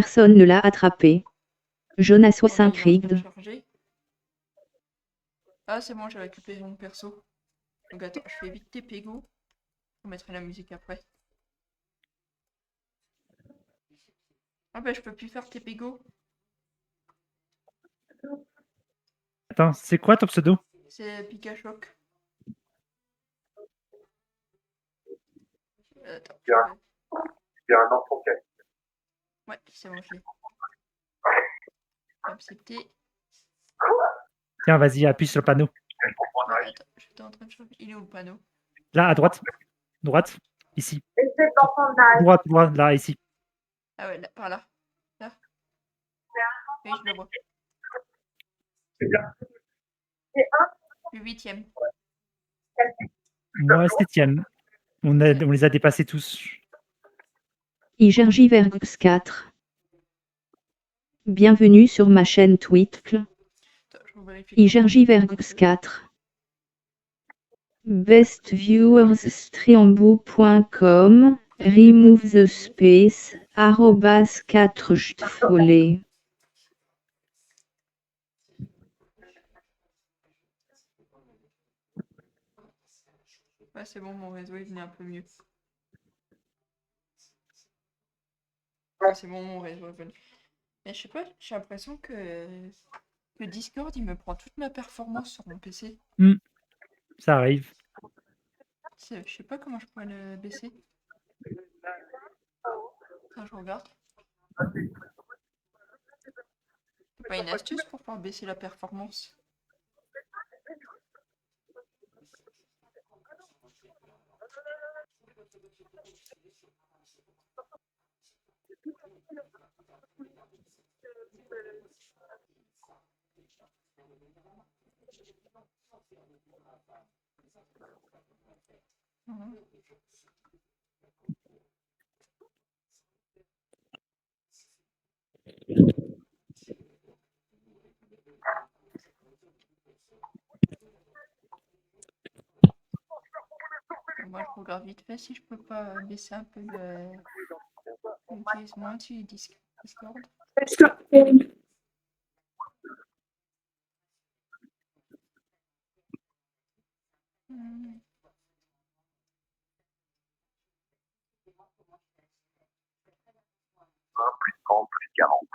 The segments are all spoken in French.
Personne ne l'a attrapé. Jonas Bon, là, il est en train de Waisinkrigd. charger. Ah, c'est bon, j'ai récupéré mon perso. Donc attends, je fais vite TP Go. On mettra la musique après. Ah bah je peux plus faire TP Go. Attends, c'est quoi ton pseudo? C'est Pikachoc. Attends, je peux... Il y a un enfant qui a Ouais, c'est bon, je l'ai. Accepté. Tiens, vas-y, appuie sur le panneau. Ouais, attends, j'étais en train de changer. Il est où le panneau? Là, à droite. Droite. Ici. et cet enfant d'âge. Droite, droite, là, ici. Ah ouais, là, par là. Là. Oui, je le vois. C'est un Le 8e. Moi, 7e. On les a dépassés tous. Igergivergux 4. Bienvenue sur ma chaîne Twitch. Attends, je vérifie. Igergivergux 4. Bestviewersstreambo.com. Remove the space. @4 Stfollet. Ouais, c'est bon, mon réseau est venu un peu mieux. Ouais, c'est bon, mon réseau est venu. Mais je sais pas, j'ai l'impression que Discord, il me prend toute ma performance sur mon PC. Ça arrive. Je sais pas comment je pourrais le baisser. Attends, je regarde. T'as pas une astuce pour pouvoir baisser la performance? Mhm. Moi, je regarde vite fait si je peux pas baisser un peu l'utilisation du Discord. Hmm. plus 30 plus 40.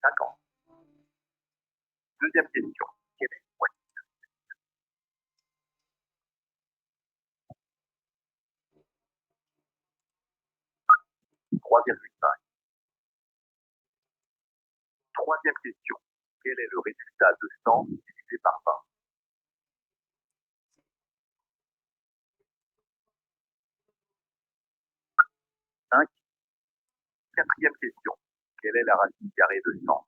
D'accord. Deuxième question. Quel est le moyen? 3,5. Troisième question. Quel est le résultat de 100 divisé par 20? 5. Quatrième question. Quelle est la racine carrée de 100?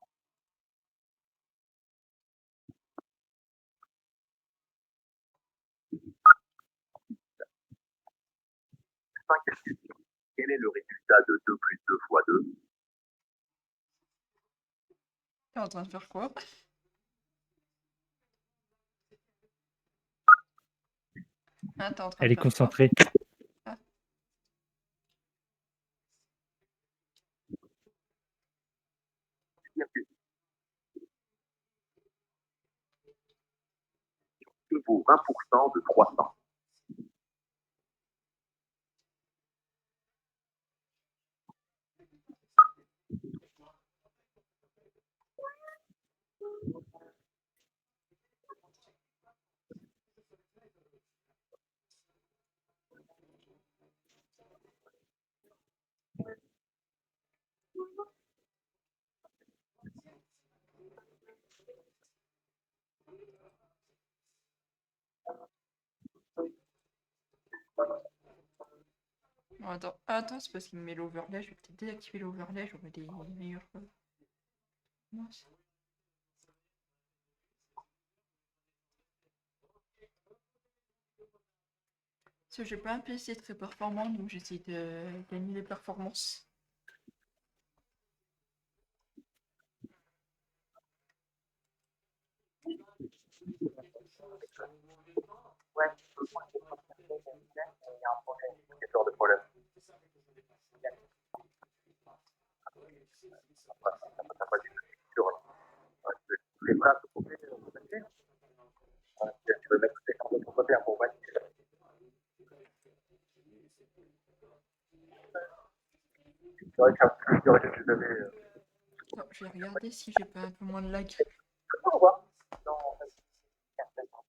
Cinquième question. Quel est le résultat de 2 plus 2 fois 2? T'es en train de faire quoi? Ah, t'es en train Elle de est faire quoi? concentrée. Ah. Sixième question. Que vaut 20% de 300? Non, attends, c'est parce qu'il me met l'overlay. Je vais peut-être désactiver l'overlay. J'aurai des meilleurs. Mince. Parce que j'ai pas un PC très performant, donc j'essaie de gagner des performances. C'est vrai qu'un plus de règles que vous avez. Attends, je vais regarder si j'ai pas un peu moins de lag. On voit. Non, certainement.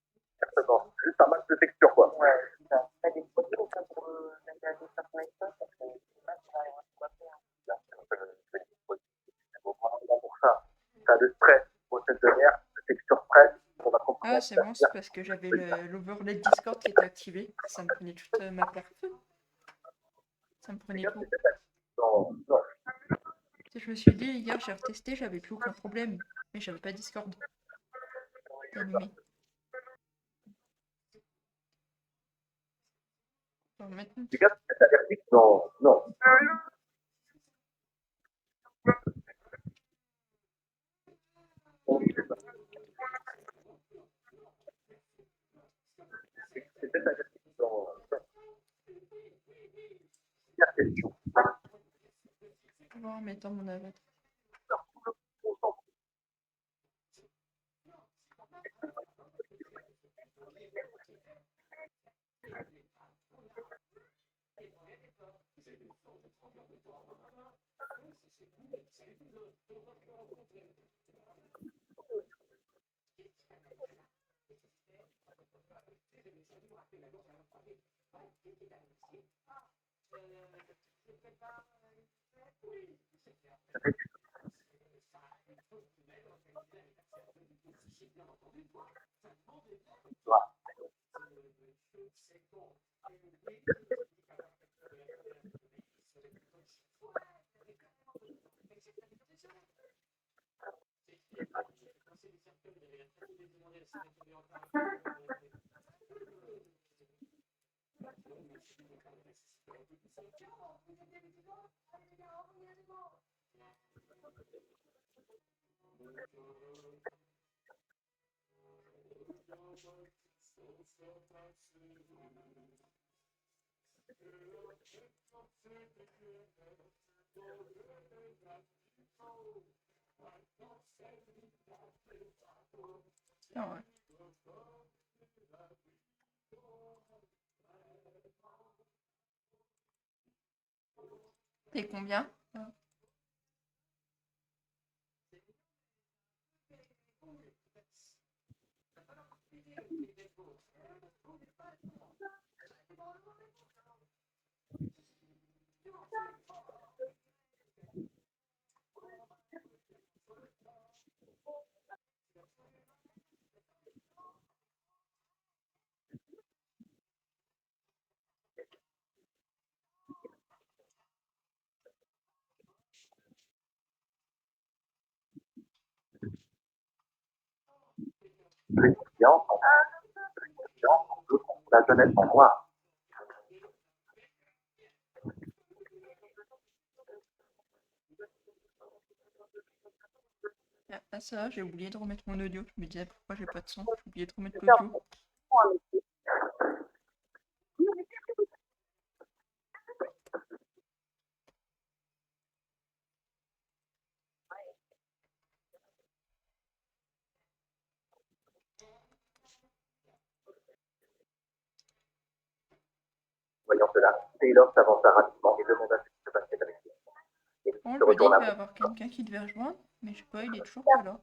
Juste un max de texture, quoi. Ouais, c'est ça. T'as des produits ou pas pour mettre des dessins sur iPhone parce que c'est pas ça, il y aura quoi faire. Là, c'est vraiment pour ça. T'as le spray pour cette dernière, de texture prête. On va comprendre. Ah, c'est bon, c'est parce que j'avais l'overlay Discord qui était activé. Ça me prenait toute ma perf. Ça me prenait tout. Non, non. Je me suis dit, hier, j'ai retesté, j'avais plus aucun problème. Mais j'avais pas Discord allumé. Alors, maintenant, Les gars, c'est averti. Non, non. C'est peut-être averti. Non. Première question. je vais voir en mettant mon avatar. Ah ouais. T'es combien? La jeunesse en noir. Ah ça, j'ai oublié de remettre mon audio. Je me disais pourquoi j'ai pas de son. J'ai oublié de remettre l'audio. Voyant cela, Taylor s'avança rapidement et demanda ce qui se passait avec lui. Bon, je me dis qu'il va y avoir quelqu'un qui devait rejoindre, mais je sais pas, il est toujours pas là.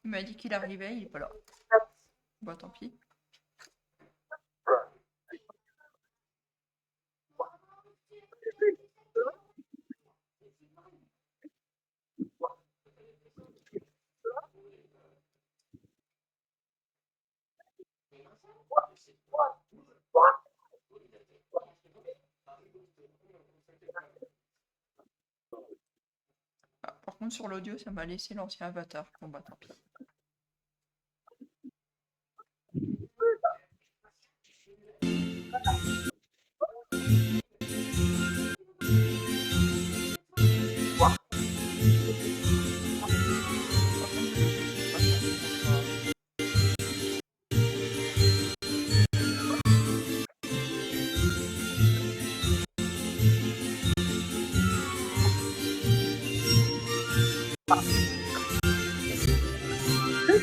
Il m'a dit qu'il arrivait, il est pas là. Bon, tant pis. Ah, par contre, sur l'audio, ça m'a laissé l'ancien avatar. Bon, bah, tant pis.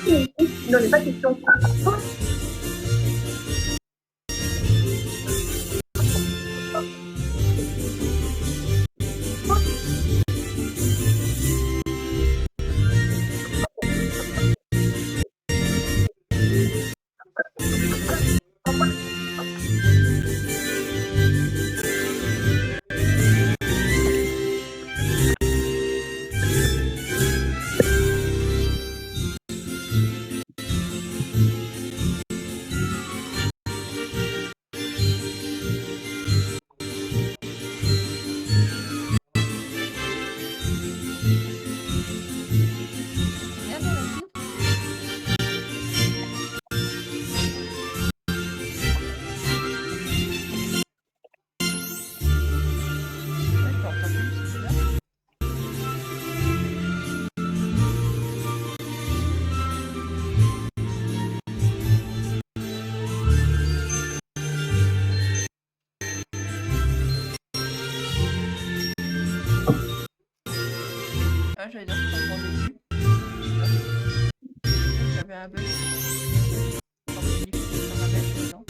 Il n'en est pas question. Ah, j'allais dire que je m'en dessus. J'avais un bug. Quand j'ai dit que c'était sur ma bête, mais non.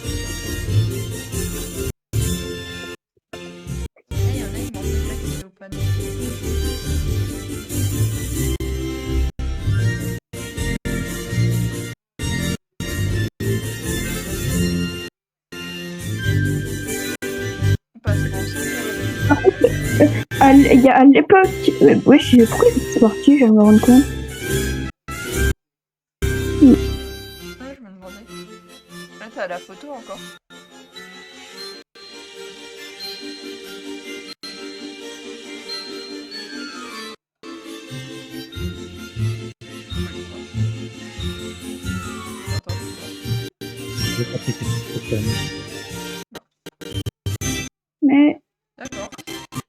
Là, il y en a, ils m'ont fait ça qui est au panneau. On passe ensemble. À l'époque, ouais, je sais pourquoi c'est parti, je vais me rendre compte. Ouais, je me demandais. Là, t'as la photo encore. Attends, Je vais pas péter ce problème. Mais. d'accord.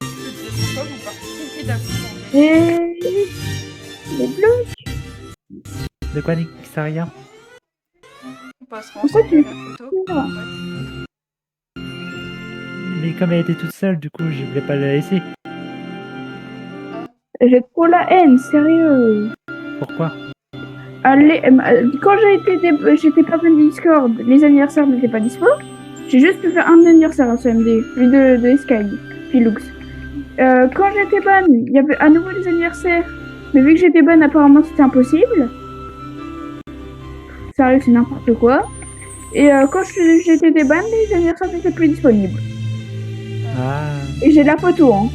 Je disais pourquoi vous partez d'un coup en Et. Les blocs. De quoi, Nick? Ça rien? On passera Pourquoi ensemble tu- la photo. Ah. Ouais. Mais comme elle était toute seule, du coup, je voulais pas la laisser. J'ai trop la haine, sérieux. Pourquoi? Allez, quand j'étais pas fan de Discord, les anniversaires n'étaient pas dispo. J'ai juste pu faire un anniversaire à CMD, celui de Sky, puis Lux. Quand j'étais ban, il y avait à nouveau des anniversaires. Mais vu que j'étais ban, apparemment c'était impossible. Sérieux, c'est n'importe quoi. Et quand j'étais déban, les anniversaires n'étaient plus disponibles. Ah, Et j'ai la photo, hein.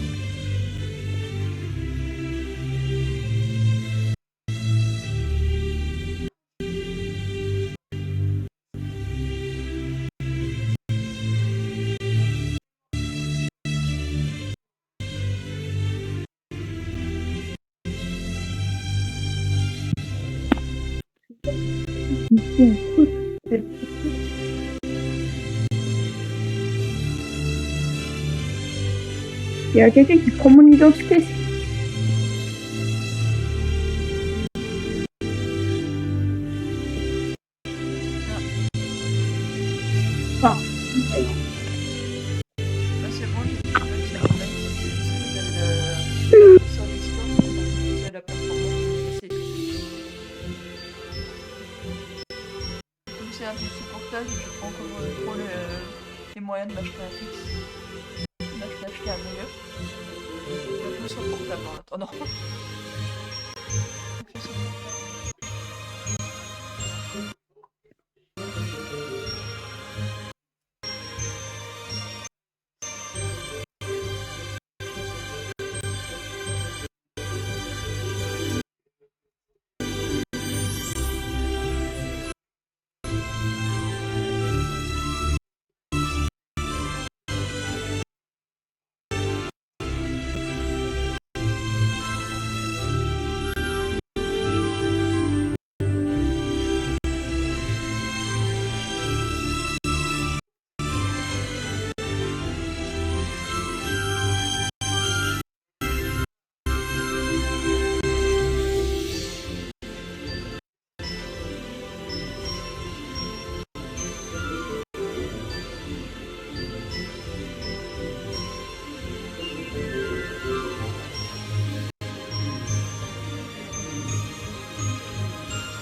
Il y a quelqu'un qui prend mon identité. Enfin, Là, c'est bon, j'ai dit que c'est un mec qui avait sur Discord, c'est la performance, c'est tout. Comme c'est un petit portage, je prends encore trop les moyens de m'acheter un fixe. D'acheter un meilleur. Je me sens portable en attendant. Donc, je suis portable.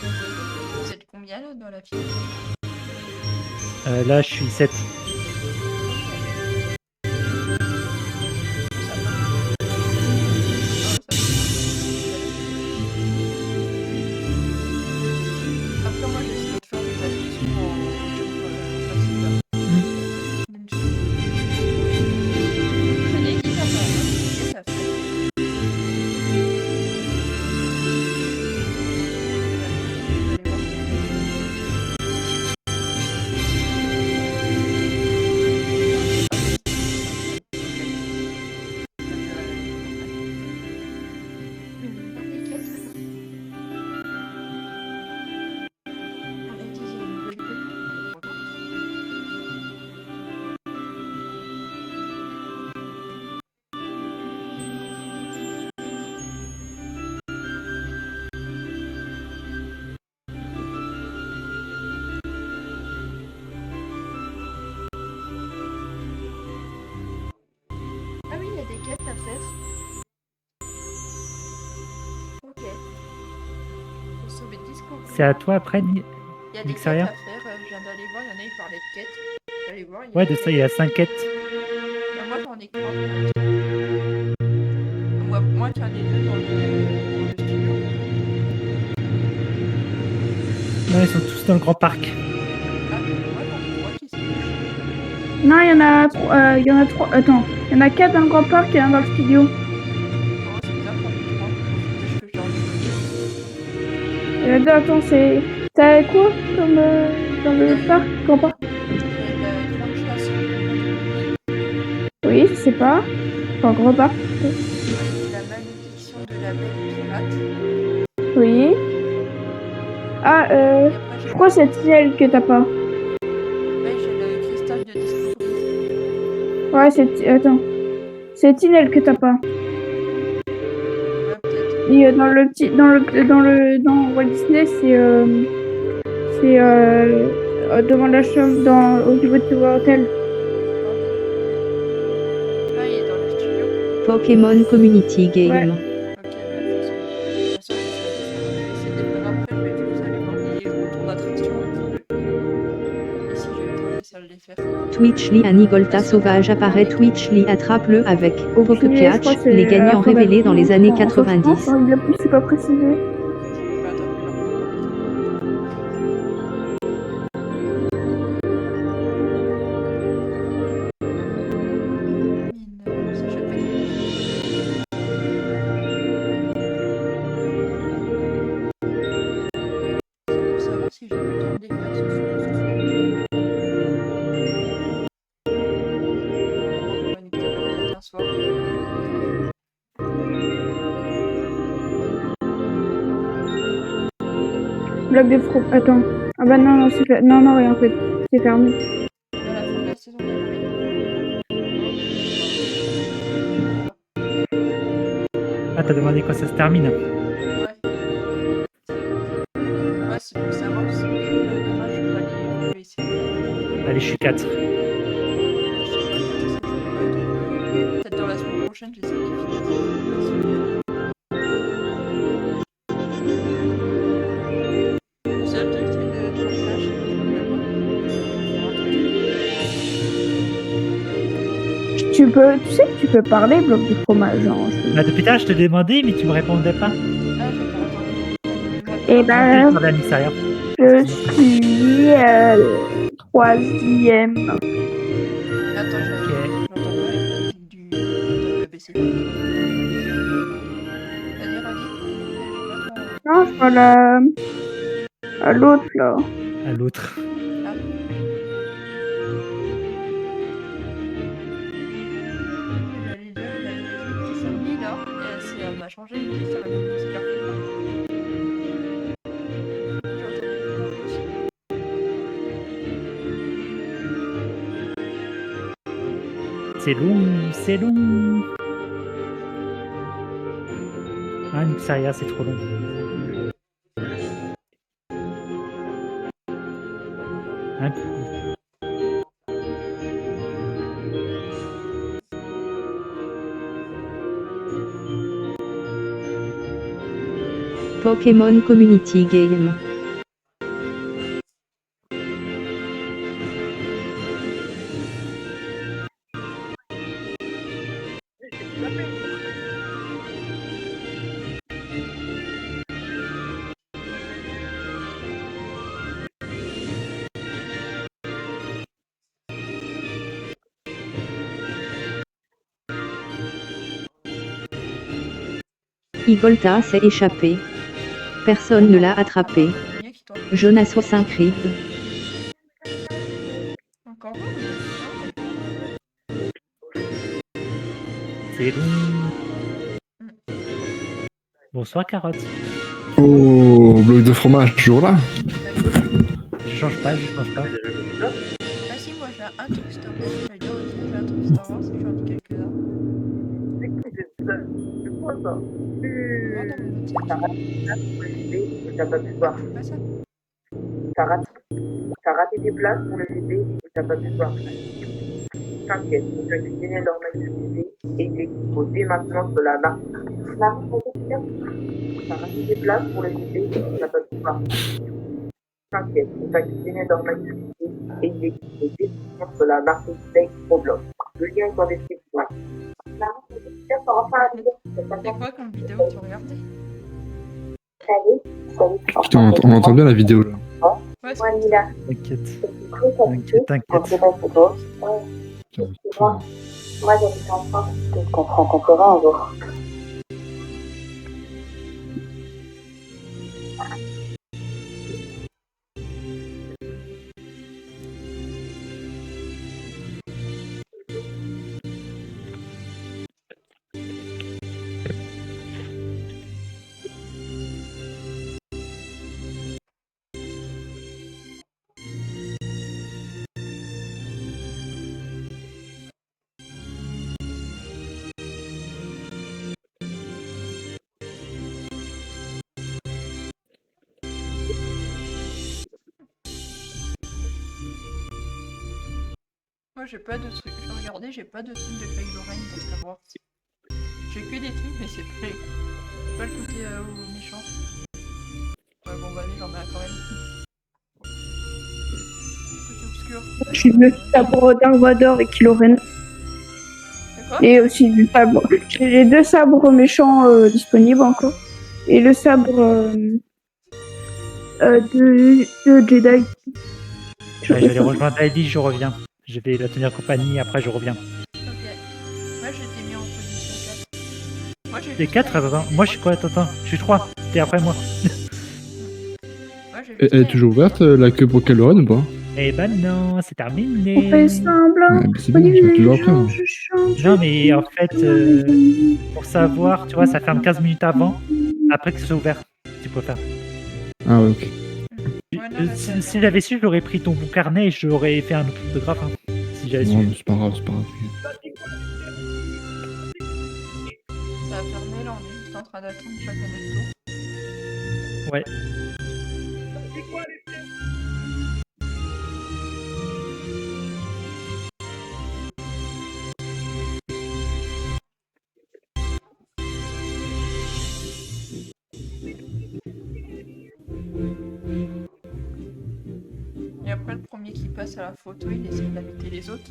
Vous êtes combien là dans la file? là, je suis 7. Ça va. Ah, ça va. Après, moi, j'essaie de faire des traductions en YouTube facile. Ça dit qui ça fait? Qu'est-ce que ça fait? Allez voir. sauver Discord. C'est à toi après, Il y a des quêtes à Nixaria faire, je viens d'aller voir, il y en a, ils parlaient de quêtes. J'allais voir, il y a Ouais, des de ça, il y a 5 quêtes. Bah, moi j'en ai 3. Moi j'en ai 2 dans le studio. Non, ils sont tous dans le grand parc. Ah, moi j'en ai 3 qui sont. Non, il y en a 3. Il y en a 3. Attends. Il y en a 4 dans le grand parc et un dans le studio. Oh, c'est bizarre, j'en ai 3. Peut-être que j'ai envie de Attends, c'est. T'as quoi comme dans le parc, grand parc? la grande chasse. Oui, je sais pas. Enfin, grand parc. La malédiction de la belle pirate. Oui. Ah, Et après, je crois que c'est celle que t'as pas. ouais, j'ai le cristal de discours. Ouais, c'est. Attends. C'est Tinel que t'as pas. Ouais, peut-être. Et dans le petit. Dans Walt Disney, c'est. Devant la chambre, au niveau de Tower Hotel. Ah, il est dans le studio. Pokémon Community Game. Ok, bah, de toute façon, c'est des fois après, je vais juste aller voir les retours d'attraction. Et si j'ai le temps, j'essaie de les faire. Twitchly Anigolta sauvage apparaît. Twitchly attrape-le avec Je crois Pokecatch, que c'est les gagnants après révélés dans les années en France, 90. hein, il a plus, c'est pas précisé. Bah, attends, ça, je sais pas. Pour savoir si j'ai le temps de les faire ce soir. On va connecter peut-être un soir. Blague de fro. Attends. Ah bah non, non, c'est fait. Non, non, rien en fait. C'est fermé. À la fin de la saison d'Halloween. Ah, t'as demandé quand ça se termine. Ouais. Ouais, c'est pour savoir si demain je peux aller essayer. Allez, je suis 4. Peut-être dans la semaine prochaine, j'essaie de finir. Le seul truc, c'est que sur Flash, Tu sais que tu peux parler, bloc de fromage. Hein, Bah, depuis tard, je te demandais, mais tu me répondais pas. ah, j'ai pas entendu. Et Je ben, demandais à Nixaria. je suis troisième. Attends, j'entends pas le fil du BBC. Vas-y, redis. Non, je vois à l'autre là. À l'autre. Ah. J'allais dire, c'est mis là, et ça m'a changé une liste à la musique arcade. C'est long, c'est long. Ah, Nixaria, c'est trop long. Un coup. Pokémon Community Game. Igolta s'est échappé. Personne ne l'a attrapé. Jonas au 5 rives. Encore C'est long. Bonsoir, Carotte. Oh, bloc de fromage, toujours là. Je change pas, je change pas. Ah si, moi j'ai un truc Star Wars, j'allais dire aussi j'ai un truc Star Wars et j'en ai quelques-uns. C'est quoi ça? Moi dans mon outil, T'as raté tes places pour le GP et t'as pas pu voir. pas ça. T'as raté tes places pour le GP et t'as pas pu voir. T'inquiète, tu as gagné normal du GP et il est dispo dès maintenant sur la marque. La marque, ça reste des places pour les idées, ça peut pas. T'inquiète, on t'a cuisiné dans ma activité et il existe des décisions sur la marketplace Roblox. Le lien est en description. C'est quoi comme vidéo tu regardais? Putain, on entend bien la vidéo là. Ouais, c'est T'inquiète. T'inquiète. Putain, Moi, j'habite en France, je comprends qu'on fera un jour. Moi j'ai pas de trucs. J'ai regardé, j'ai pas de trucs de Kylo Ren dans Star Wars. J'ai que des trucs, mais c'est pas le côté méchant. Ouais, bon, bah, allez, j'en ai un quand même. Côté obscur. J'ai le sabre Dark Vador et Kylo Ren. C'est quoi? Et aussi du sabre. J'ai les 2 sabres méchants disponibles encore. Et le sabre de Jedi. Ouais, je vais aller rejoindre Heidi, je reviens. Je vais la tenir compagnie, après je reviens. Ok. Moi j'étais mis en position 4. Moi j'ai T'es 4, attends. Moi je suis quoi? Attends, je suis 3. T'es après moi. Moi j'ai Elle est toujours ouverte la queue pour Kylo Ren ou pas? Eh ben non, c'est On fait terminé. semblant. Ouais, c'est bien, je vais toujours après. Moi. Je chante. Non, mais en fait, pour savoir, tu vois, ça ferme 15 minutes avant, après que ce soit ouvert, tu peux faire. Ah ouais, ok. Ouais, non, là, c'est Si j'avais su, j'aurais pris ton carnet et j'aurais fait un autre photographe. Hein, si j'avais Non, su. mais c'est pas grave, c'est pas grave. Ça a fermé là, on est juste en train d'attendre chacun notre tour. Ouais. Et après le premier qui passe à la photo, il essaie d'inviter les autres.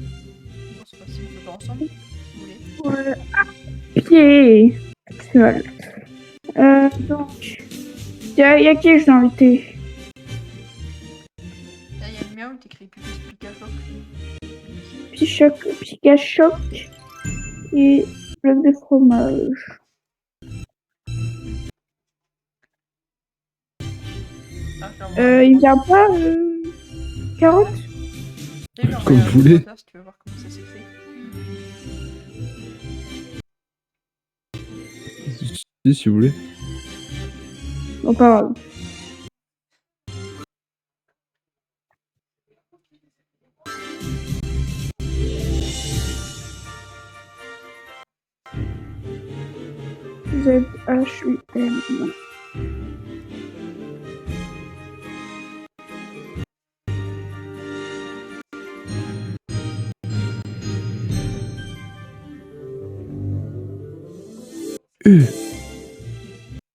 On se passe une photo ensemble, si vous voulez. Ouais. Ok. C'est mal. Donc. Y a qui je dois inviter? Là, il y a le mien où t'écris Pikachoc. Pikachoc et bloc de fromage. Ah, j'envoie Il vient pas carotte? Et j'envoie Comme un vous voulez. commentaire si tu veux voir comment ça s'écrit. Si vous voulez. Bon, pas grave. ZHUM.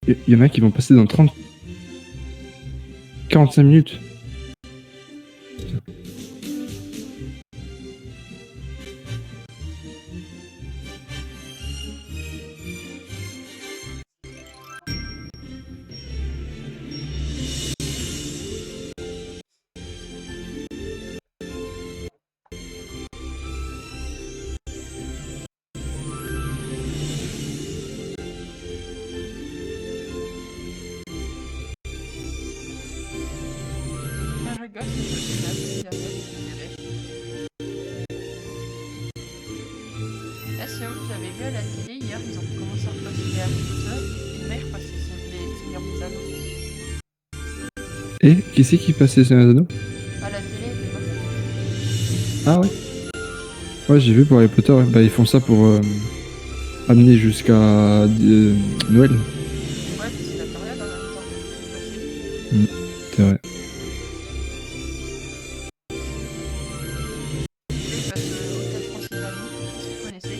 Il y en a qui vont passer dans 45 minutes. Ah, je rigole, c'est la télé, Là, c'est où vous avez vu à la télé hier, ils ont commencé à repasser les Harry Potter, et demain ils repassaient les Seigneurs des Anneaux. Et qui c'est qui passait sur les anneaux? À la télé, demain. Ah ouais. Ouais, j'ai vu pour Harry Potter, ouais. Bah ils font ça pour amener jusqu'à Noël. Ouais, puis c'est la période en même temps. C'est vrai. Ils passent au 4 Transylvanie, si vous connaissez.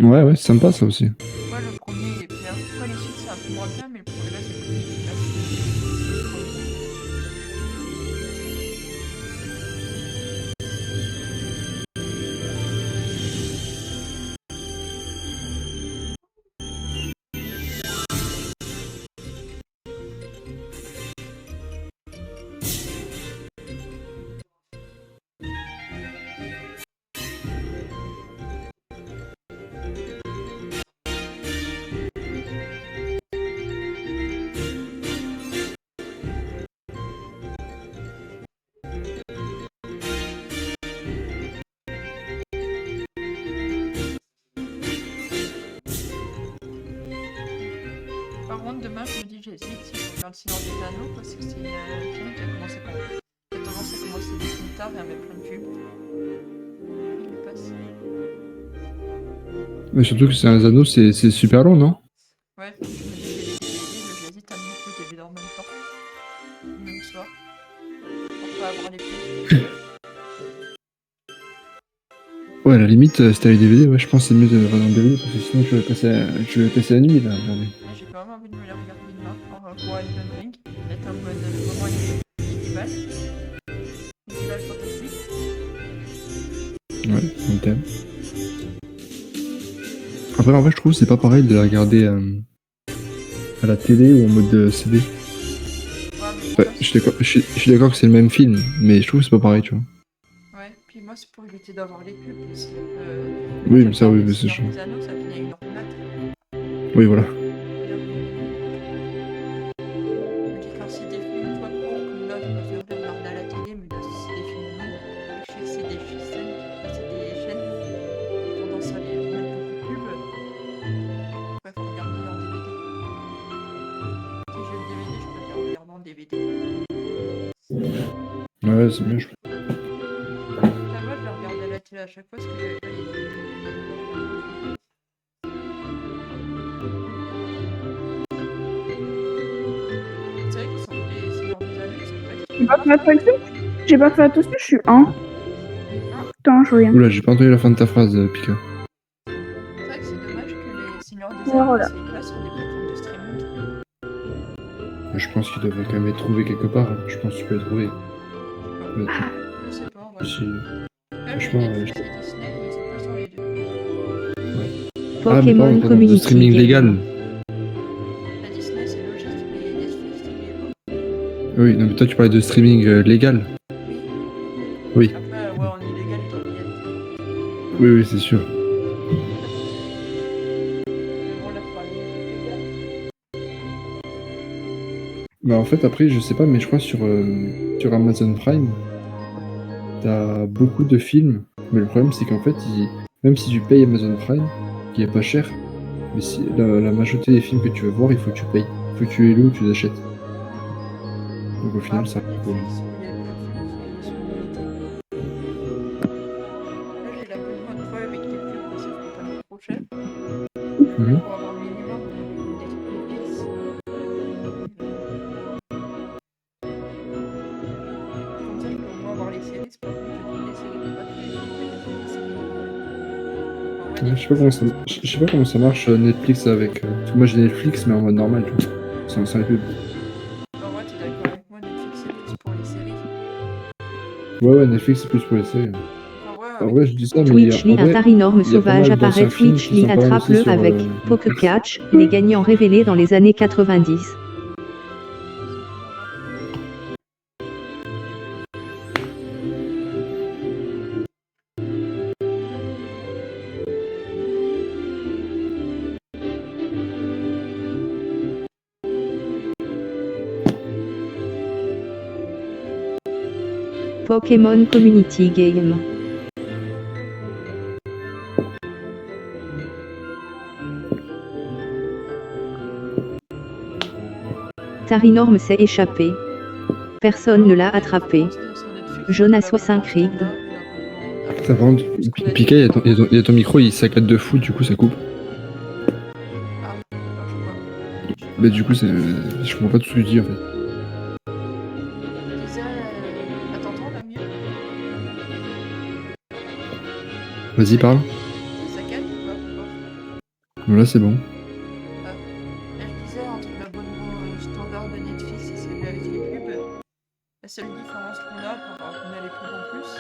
Ouais, c'est sympa ça aussi. Moi, le premier, il est bien. Après, les suites, c'est un peu moins contre, demain, je me dis, j'hésite si je regarde Seigneur des Anneaux, parce que c'est un film qui a tendance à commencer des films tard et à mettre plein de pubs. Il passe. Mais surtout que c'est un anneau, c'est super long, non? Ouais, je me dis, j'hésite à mettre le DVD en même temps. Le même soir. Pour pas avoir les pubs. Ouais, à la limite, si t'as les DVD, ouais, je pense que c'est mieux de regarder en DVD, parce que sinon tu vas passer la nuit, là, regardez. Mais j'ai quand même envie de me les regarder demain. Pour Elden Ring. Être en mode moment médiéval. Médiéval fantastique. Ouais, c'est mon thème. Après, en vrai, je trouve que c'est pas pareil de la regarder à la télé ou en mode CD. Ouais, je suis d'accord que c'est le même film, mais je trouve que c'est pas pareil, tu vois. Ouais, puis moi c'est pour éviter d'avoir les pubs. Parce que, Oui, mais ça, oui, mais c'est chiant. chiant. Ça finit à 1h du mat'. Oui, voilà. Quand c'est des films trop courts, comme là, je préfère les regarder à la télé, mais là, si c'est des films longs, et que je sais que c'est des chaînes qui ont tendance à les mettre beaucoup de pubs, je préfère regarder en DVD. Si j'ai le DVD, je préfère regarder en DVD. Ouais, c'est mieux, je trouve. Enfin, moi, je la regarde à la télé à chaque fois parce que j'avais pas les DVD. C'est vrai qu'ils sont les Seigneurs des Anneaux, ils sont pas J'ai pas fait attention. J'ai pas fait attention, je suis en. Putain, je reviens. Oula, j'ai pas entendu la fin de ta phrase, Pika. C'est vrai que c'est dommage que les Seigneurs des Ouais, Anneaux voilà. c'est pas sur des plateformes de streaming. Je pense qu'il devrait quand même être trouvé quelque part. Je pense que tu peux le trouver. Mais, Je sais pas, en vrai. si... Même franchement, Netflix et Disney, ils sont pas sur les deux. Ah, mais Pokémon pardon, Community de streaming Game. légal. La Disney, c'est logique, mais Netflix, il est pas. Oui, non, mais toi, tu parlais de streaming légal. Oui. Après, ouais, en illégal, il doit y être. Oui, oui, c'est sûr. Mais bon, là, je parle de légal. Bah, en fait, après, je sais pas, mais je crois sur Amazon Prime, t'as beaucoup de films. Mais le problème, c'est qu'en fait, même si tu payes Amazon Prime, qui est pas cher, mais la majorité des films que tu veux voir, il faut que tu payes. Il faut que tu les loues ou tu les achètes. Donc au final, ça. Netflix, il y a plein de films qui sont limités. Là, j'ai l'abonnement de fois avec les pubs, parce que ça coûte pas trop cher. Mhm. Pour avoir le minimum de Netflix. Comme ça, je peux au moins voir les séries, c'est pas comme je trouve les séries, mais pas tous les films, Ouais, je sais pas comment ça marche Netflix avec. Parce que moi j'ai Netflix, mais en mode normal, tu vois. Sans les pubs. En vrai, t'es d'accord avec moi, Netflix c'est plus pour les séries. Ouais, Netflix c'est plus pour les séries. En vrai, je dis ça, mais. Twitch lit en vrai, un tarinorme il y a pas sauvage mal d'anciens apparaît. films Twitch qui lit sont pas mal attrape-le aussi sur, avec Poker Catch, les gagnants révélés dans les années 90. Pokémon Community Game. Tarinorme s'est échappé. Personne ne l'a attrapé. Jonas 65 Reed. Ça par contre, Pika, il y a ton micro, il saccade de fou, du coup ça coupe. Mais du coup, je comprends pas tout ce que tu dis en fait. T'entends là mieux? Vas-y, parle. Ça saccade ou pas? Bon, là c'est bon. Je disais, entre l'abonnement standard de Netflix et celui avec les pubs, la seule différence qu'on a, quand on a les pubs en plus,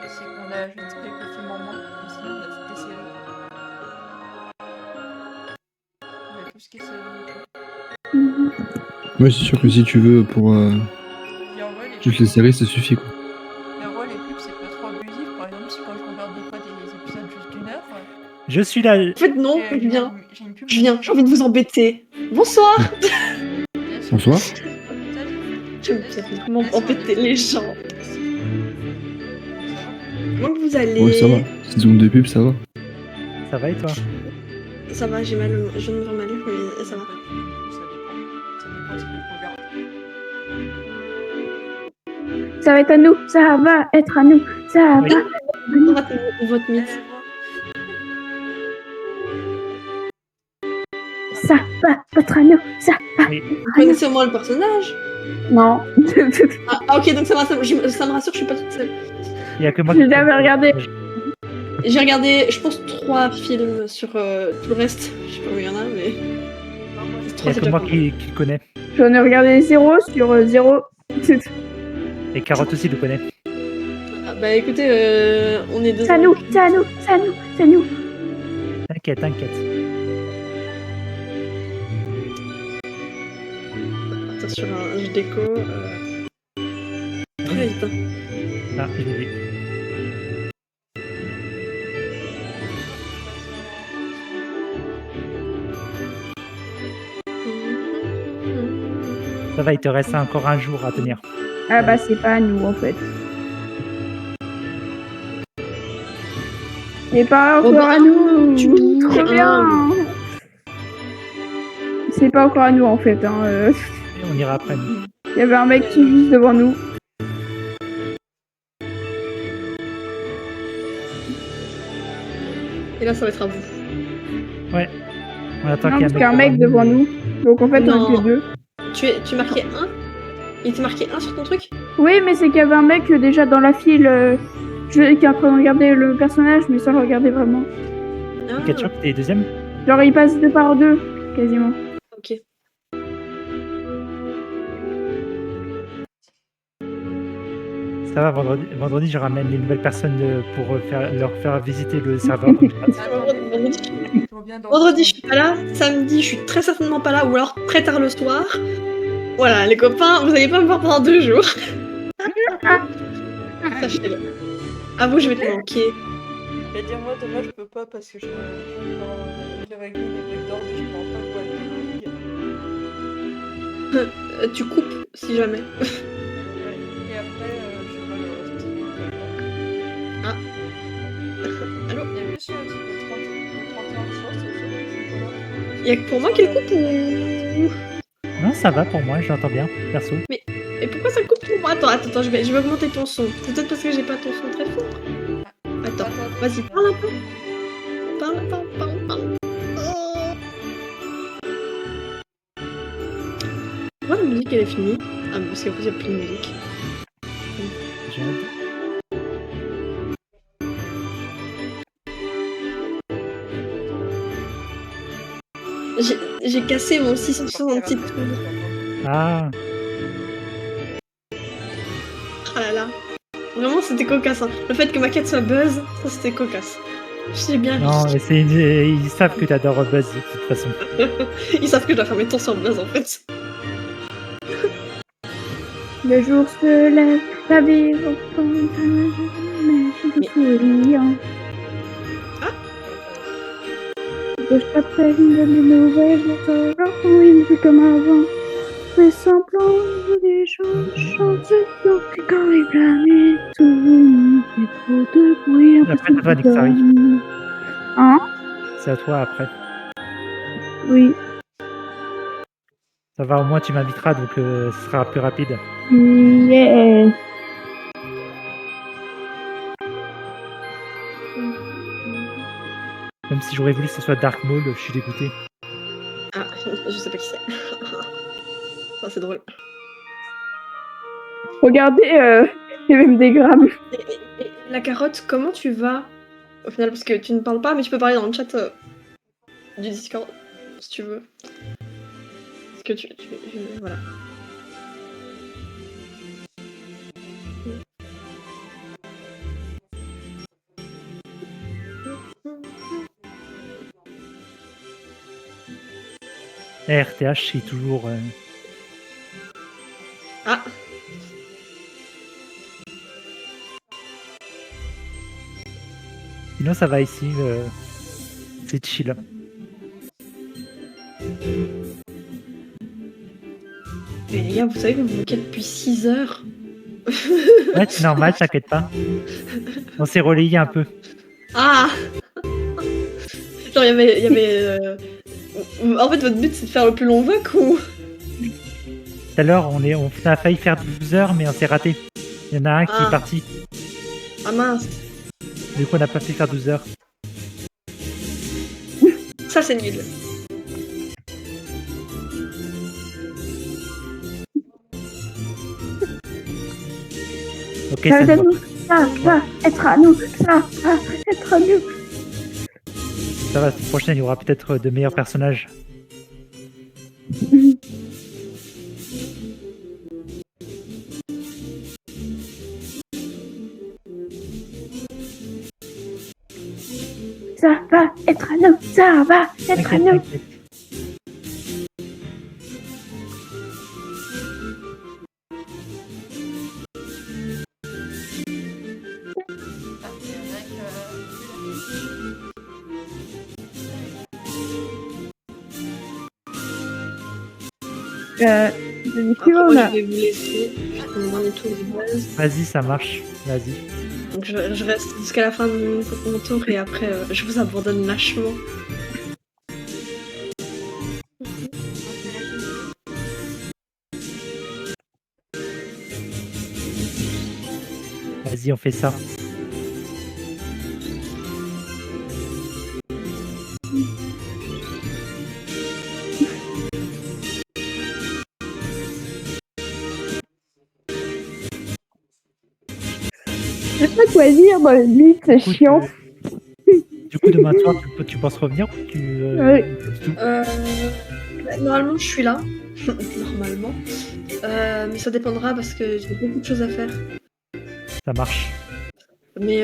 c'est qu'on a ajouté quelques films en moins, mais sinon on a toutes les séries. On a tout ce qui est séries et tout. Ouais, c'est sûr que si tu veux pour Puis en vrai, toutes les séries, ça suffit quoi. mais en vrai, les pubs, c'est pas trop abusif. Par exemple, si quand je regarde des fois des épisodes juste d'une heure, Je suis là. En fait, non, j'ai je viens. j'ai une pub. Je viens, j'ai envie de vous embêter. Bonsoir. Bonsoir. J'aime bien comment embêter les gens. Comment vous allez? Ouais, ça va. 6 secondes de pub, ça va. Ça va et toi? Ça va, j'ai mal, je me sens mal, mais ça va. Ça va être à nous. Ça va être à nous. Ça Oui. va. On rate votre mythe. Ça va être à nous. Ça va. Oui. Vous connaissez au moins le personnage? Non. Ah, ok, donc ça me rassure, je suis pas toute seule. Il n'y a que moi J'ai jamais regardé. J'ai regardé, je pense, 3 films sur tout le reste. Je sais pas où il y en a, mais. Il n'y 3, a c'est que déjà moi pas mal. qui le connais. J'en ai regardé 0 sur 0. Et Carotte aussi le connaît. Ah, bah écoutez, on est deux. C'est à nous. C'est à nous. C'est à nous. C'est à nous. T'inquiète, t'inquiète. Attends, sur un jeu déco. Très vite. Hein. Ah, je l'ai vu. Ça va, il te reste encore un jour à tenir. Ah bah c'est pas à nous en fait. C'est pas Oh, encore bah, à nous. tu me dis Trop bien. C'est pas encore à nous en fait. Hein. Et on ira après. Nous. Il y avait un mec qui est juste devant nous. Et là, ça va être à vous. Ouais. On attend Non, qu'il y ait parce qu'il y a un mec devant nous. Donc en fait Non. on était deux. Tu marquais 1? Il était marqué 1 sur ton truc? Oui mais c'est qu'il y avait un mec déjà dans la file qui est en train de regarder le personnage mais sans le regarder vraiment. Ah, Ketchup, t'es deuxième. Genre il passe 2 par 2 quasiment. ok. Ça va, vendredi je ramène les nouvelles personnes pour leur faire visiter le serveur. Comme ça. Vendredi, je suis pas là. Samedi, je suis très certainement pas là. Ou alors très tard le soir. Voilà, les copains, vous allez pas me voir pendant 2 jours. Sachez-le. À vous, je vais te manquer. Je vais dire, moi, demain, je peux pas parce que j'ai réglé les breaks d'ordre et je prends pas de boîte de ligue. Tu coupes si jamais. Ouais. Et après, je sais pas le reste. Ah. Allô? Il y a juste le 31 de soir, c'est Y'a que pour moi qu'il coupe ou. Non, ça va pour moi, j'entends bien, perso. Et pourquoi ça coupe pour moi? Attends, je vais augmenter ton son. C'est peut-être parce que j'ai pas ton son très fort. Attends, vas-y, parle un peu. Parle. Pourquoi la musique elle est finie? Ah, mais parce qu'en fait, il n'y a plus de musique. J'ai hâte. J'ai cassé mon 666 truc. Ah, Ah là là. Vraiment, c'était cocasse. Hein. Le fait que ma quête soit buzz, ça c'était cocasse. J'ai bien non, ri. mais ils savent que t'adores Buzz de toute façon. Ils savent que je dois faire mes tours sur buzz en fait. Le jour se lève, la vie reprend Mais- souriant. Ah. Que je t'apprenne de mes nouvelles, oui, plus comme avant. Fais semblant de des gens chantent sur quand il planète tout. C'est trop de bruit. Après, ça va, Nixari. Hein? C'est à toi après. Oui. Ça va, au moins tu m'inviteras, donc ce sera plus rapide. Yeah. Même si j'aurais voulu que ce soit Dark Maul, je suis dégoûté. Ah, je sais pas qui c'est. Ça c'est drôle. Regardez, il y a même des grammes. Et la carotte, comment tu vas au final? Parce que tu ne parles pas, mais tu peux parler dans le chat du Discord, si tu veux. Parce que voilà. RTH, c'est toujours... Ah, Sinon, ça va ici. C'est chill. mais les gars, vous savez que vous me bloquez depuis 6 heures. Ouais, c'est normal, t'inquiète pas. On s'est relayé un peu. Ah. Genre, il y avait en fait, votre but c'est de faire le plus long voc ou? Tout à l'heure, on a failli faire 12 heures, mais on s'est raté. Il y en a un qui Ah. est parti. Ah mince, Du coup, on n'a pas pu faire 12 heures. ça c'est nul. Ok, Ça ça va me être va. nous. Ça va être à nous. Ça va être à nous. Ça va, la semaine prochaine, il y aura peut-être de meilleurs personnages. Ça va être à nous. Ça va être à T'inquiète, nous. t'inquiète. Ah, il y en a Du coup, Après, on moi, a. je vais vous laisser. Je vais mon tour de base. Vas-y, ça marche. Vas-y. Donc, je reste jusqu'à la fin de mon tour et après, je vous abandonne lâchement. Vas-y, on fait ça. Je sais pas quoi dire dans les nuits, c'est Écoute, chiant. Du coup, demain soir, tu penses revenir ou tu. Ouais. du tout Normalement, je suis là. Normalement. Mais ça dépendra parce que j'ai beaucoup de choses à faire. Ça marche. Mais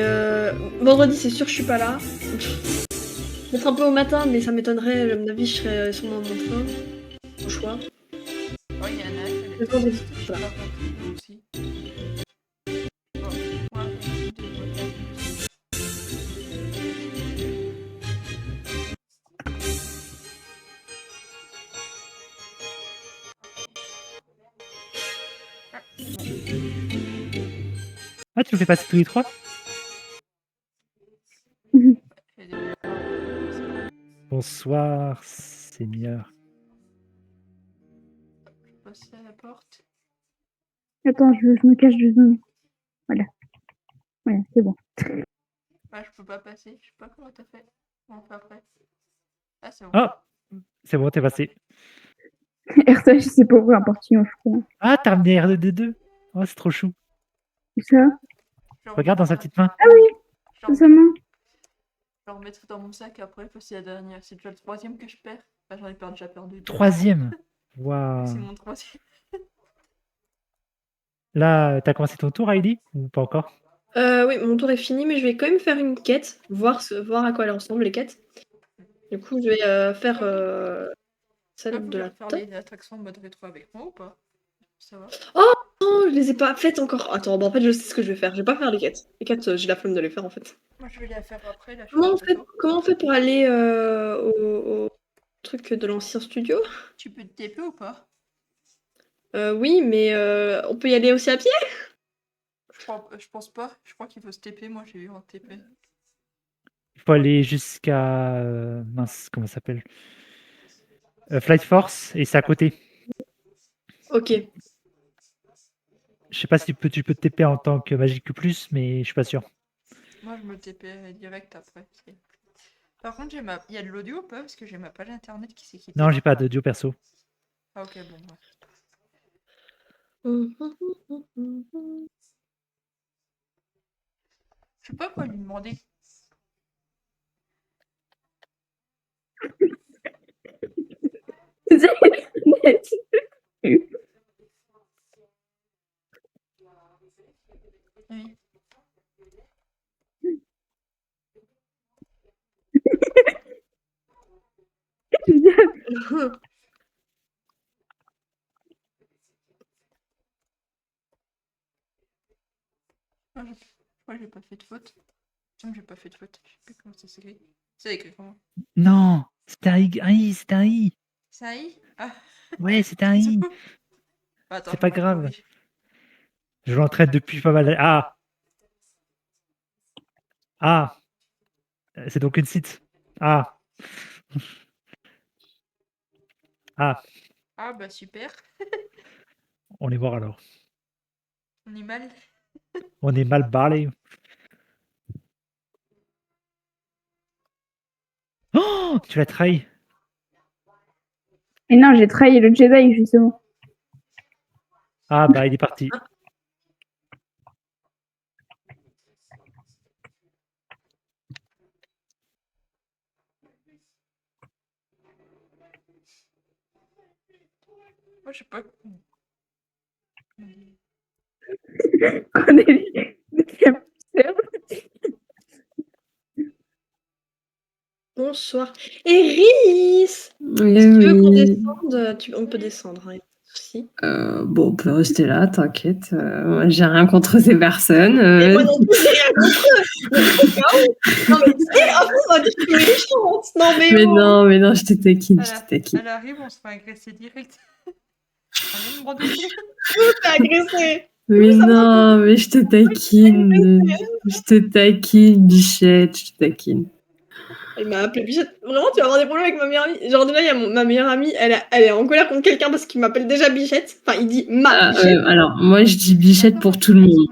vendredi, c'est sûr, je suis pas là. Peut-être un peu au matin, mais ça m'étonnerait. À mon avis, je serai sûrement dans mon train. Au choix. Oh, il y en a Le vendredi, je je suis sais pas pas là. quand aussi. Bon, moi, je vais voter. Ah, tu le fais passer tous les trois Et des- Bonsoir, Seigneur. passer à la porte. Attends, je me cache 2 secondes. Voilà. Voilà, c'est bon. Ah, je peux pas passer. Je sais pas comment t'as fait. Bon, enfin, après. Ah, c'est bon. Ah, c'est bon, t'es passé. RTH, c'est pas ouvrir un portillon, je crois. Ah, t'as ramené R2D2. Oh, c'est trop chou. C'est ça? Je Regarde dans sa petite main. Ah oui, Je c'est sa main. le remettrai dans mon sac après parce que c'est la dernière. C'est déjà le troisième que je perds. Enfin, j'en ai déjà perdu deux. Troisième. C'est Waouh. mon troisième. Là, t'as commencé ton tour, Heidi ou pas encore? Oui, mon tour est fini, mais je vais quand même faire une quête, voir à quoi elles ressemblent les quêtes. Du coup, je vais faire Là, celle vous de la voulez faire top. les attractions en mode rétro avec moi ou pas? Ça va? Non, je les ai pas faites encore. Attends, bon, en fait, je sais ce que je vais faire. Je vais pas faire les quêtes. Les quêtes, j'ai la flemme de les faire en fait. Moi, je vais les faire après. Là, je Comment fais la photo. on fait pour aller au truc de l'ancien studio? Tu peux te TP ou pas? Oui, mais on peut y aller aussi à pied? Je pense pas. Je crois qu'il faut se TP. Moi, j'ai eu un TP. Il faut aller jusqu'à. Mince, comment ça s'appelle? Flight Force, et c'est à côté. Ok. Je sais pas si tu peux te TP en tant que Magic Plus, mais je suis pas sûr. Moi, je me TP direct après. Par contre, il y a de l'audio ou pas? Parce que j'ai ma page internet qui s'est quittée. Non, j'ai pas d'audio perso. Ah, ok, bon, ouais. Je sais pas quoi lui demander. Oui. Moi, j'ai pas fait de faute. Tiens, j'ai pas fait de faute. Je sais plus comment ça s'écrit. C'est écrit comment? Non, c'était un I, c'était un I. Ça y est? Ah, Ouais, c'était un I. attends, C'est je pas me grave. corrige. Je l'entraîne depuis pas mal. Ah, ah, c'est donc une site. Ah, ah, Ah, bah super. on est voir alors. On est mal. On est mal barré. Oh, tu l'as trahi. Et non, j'ai trahi le Jedi, justement. Ah bah il est parti. Moi, je sais pas. Cornélie. Bonsoir. Eris! Eh Si tu veux qu'on oui. descende, on peut descendre, hein, y a pas de souci. Bon, on peut rester là, t'inquiète. Moi, j'ai rien contre ces personnes. Et moi non plus, j'ai rien contre eux. Mais au cas où. Non, mais tu sais, après, on va dire que je suis méchante. Non, mais Mais bon. non, je te taquine, je Elle, te taquine. elle arrive, on se fait agresser direct. On vient de me rendre compte. T'es agressé. Mais ça me non, mais je te taquine. Je te taquine, bichette, je te taquine. Il m'a appelé Bichette. Vraiment, tu vas avoir des problèmes avec ma meilleure amie. Genre, déjà, il y a ma meilleure amie, elle est en colère contre quelqu'un parce qu'il m'appelle déjà Bichette. Enfin, il dit ma Bichette. Alors, moi, je dis bichette pour tout le monde.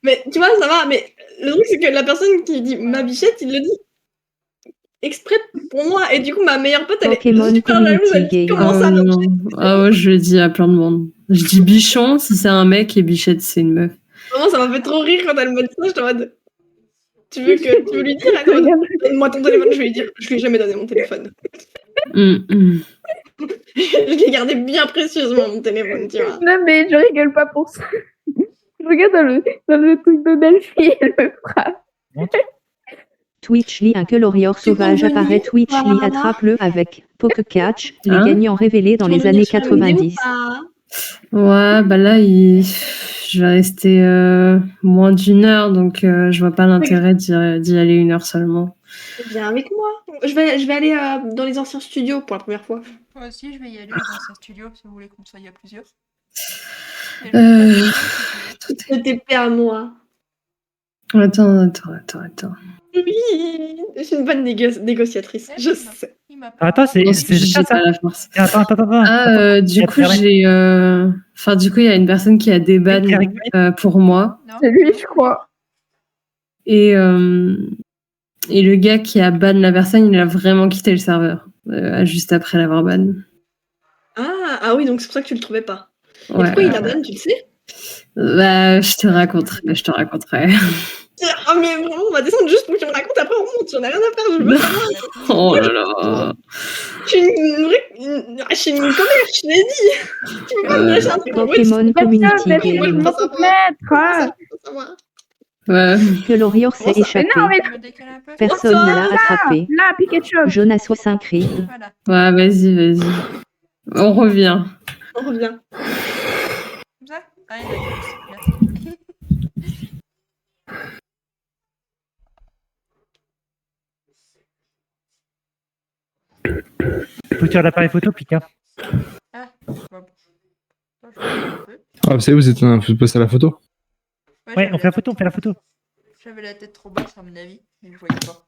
Mais tu vois, ça va. Mais le truc, c'est que la personne qui dit ma Bichette, il le dit exprès pour moi. Et du coup, ma meilleure pote, elle est Pokémon super jalouse. Elle dit Community Game. comment ça, ma non. Bichette. Ah ouais, je le dis à plein de monde. Je dis bichon si c'est un mec et bichette si c'est une meuf. Vraiment, ça m'a fait trop rire quand elle m'a dit ça. J'étais en mode. Tu veux lui dire? Elle est en mode, donne-moi ton téléphone. Je vais lui dire. Je lui ai jamais donné mon téléphone. Je l'ai gardé bien précieusement, mon téléphone, tu vois. Non, mais je rigole pas pour ça. Je regarde dans le truc de Delphi, elle me frappe. Twitchly, un Colorior sauvage comptes apparaît. venir Twitchly, Voilà. attrape-le avec Pokecatch, les Hein gagnants révélés dans Tu veux les venir années sur la vidéo ou 90. pas? Ouais, bah là, je vais rester moins d'une heure, donc je vois pas l'intérêt d'y aller 1 heure seulement. Viens avec moi. Je vais aller dans les anciens studios pour la première fois. Moi aussi, je vais y aller dans un studio si vous voulez qu'on soit y à plusieurs. Et Le TP à moi. Attends. Oui, je suis une bonne négociatrice, je sais. Attends, c'est Non, c'est ça, j'ai pas la force. Attends. Ah, du coup, j'ai. Enfin, du coup, il y a une personne qui a déban pour moi. C'est lui, je crois. Et le gars qui a ban la personne, il a vraiment quitté le serveur. Juste après l'avoir ban. Ah oui, donc c'est pour ça que tu le trouvais pas. Et Ouais, pourquoi il a ban, tu le sais? Bah, je te raconterai. Ah mais vraiment, on va descendre juste pour que tu me racontes, après on monte, j'en ai rien à faire, je veux savoir. Oh là là. Je suis une commère, je l'ai dit. Tu peux pas me lâcher un truc en Pokémon Community Delphi, je Game. peux pas te mettre. Ouais. Colorior s'est échappé. Mais non, mais Personne ne l'a attrapé. là, Pikachu. Jonas 65 crie. Voilà. Ouais, vas-y. On revient. On revient. Comme ça? Allez, d'accord. Merci. Faut tirer l'appareil photo, Pika. Ah, bon. Attends, je vais un peu. Ah, vous savez, vous êtes un peu passé à la photo. Ouais, on fait la photo. J'avais la tête trop basse, à mon avis, mais je voyais pas.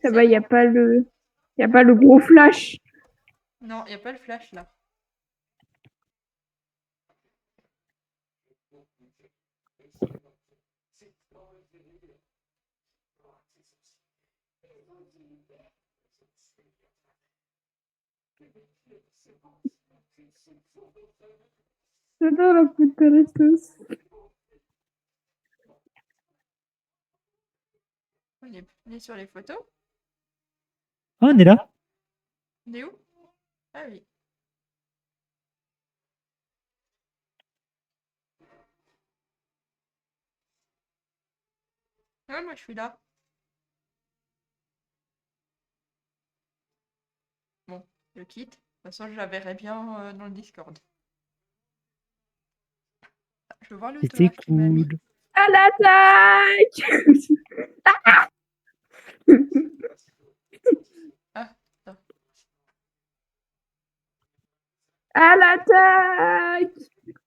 Ça va, y a pas le gros flash. Non, y a pas le flash là. J'adore la putain de sauce. On est sur les photos. Ah, on est là. On est où? Ah oui. Ouais, moi je suis là. Bon, je quitte. De toute façon, je la verrai bien dans le Discord. Je veux voir le C'était tournage qu'il m'a mis. cool. À l'attaque. À l'attaque.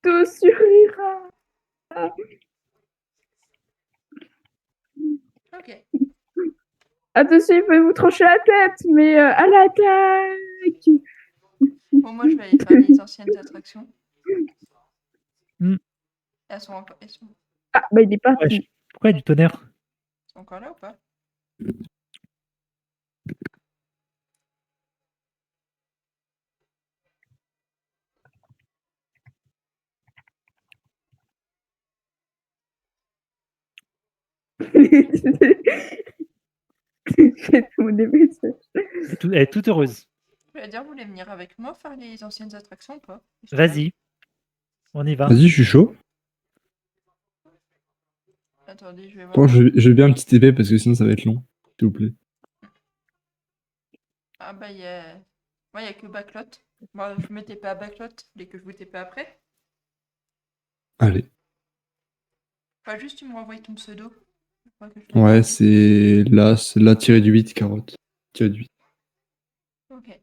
Tout surira. Ok. Attention, il peut vous trancher la tête, mais à l'attaque. Bon, moi, je vais aller faire les anciennes attractions. Hmm. Elles sont encore, elles sont Ah, bah il est parti. Ouais, pourquoi il y a du tonnerre? encore là ou pas? J'ai tout des messages. Elle est toute heureuse. Je vais dire, vous voulez venir avec moi faire les anciennes attractions ou pas? Vas-y. On y va. Vas-y, je suis chaud. Attendez, je vais voir. Bon, je veux bien un petit TP parce que sinon ça va être long. S'il vous plaît. Ah bah, il y a... Moi, il n'y a que Backlot. Moi, je me TP à Backlot. Vous voulez que je vous TP après? Allez. Enfin, juste, tu me renvoies ton pseudo. Faut pas que je le Ouais, regarde. c'est là tiré du 8, carotte. Tiré du 8. Ok.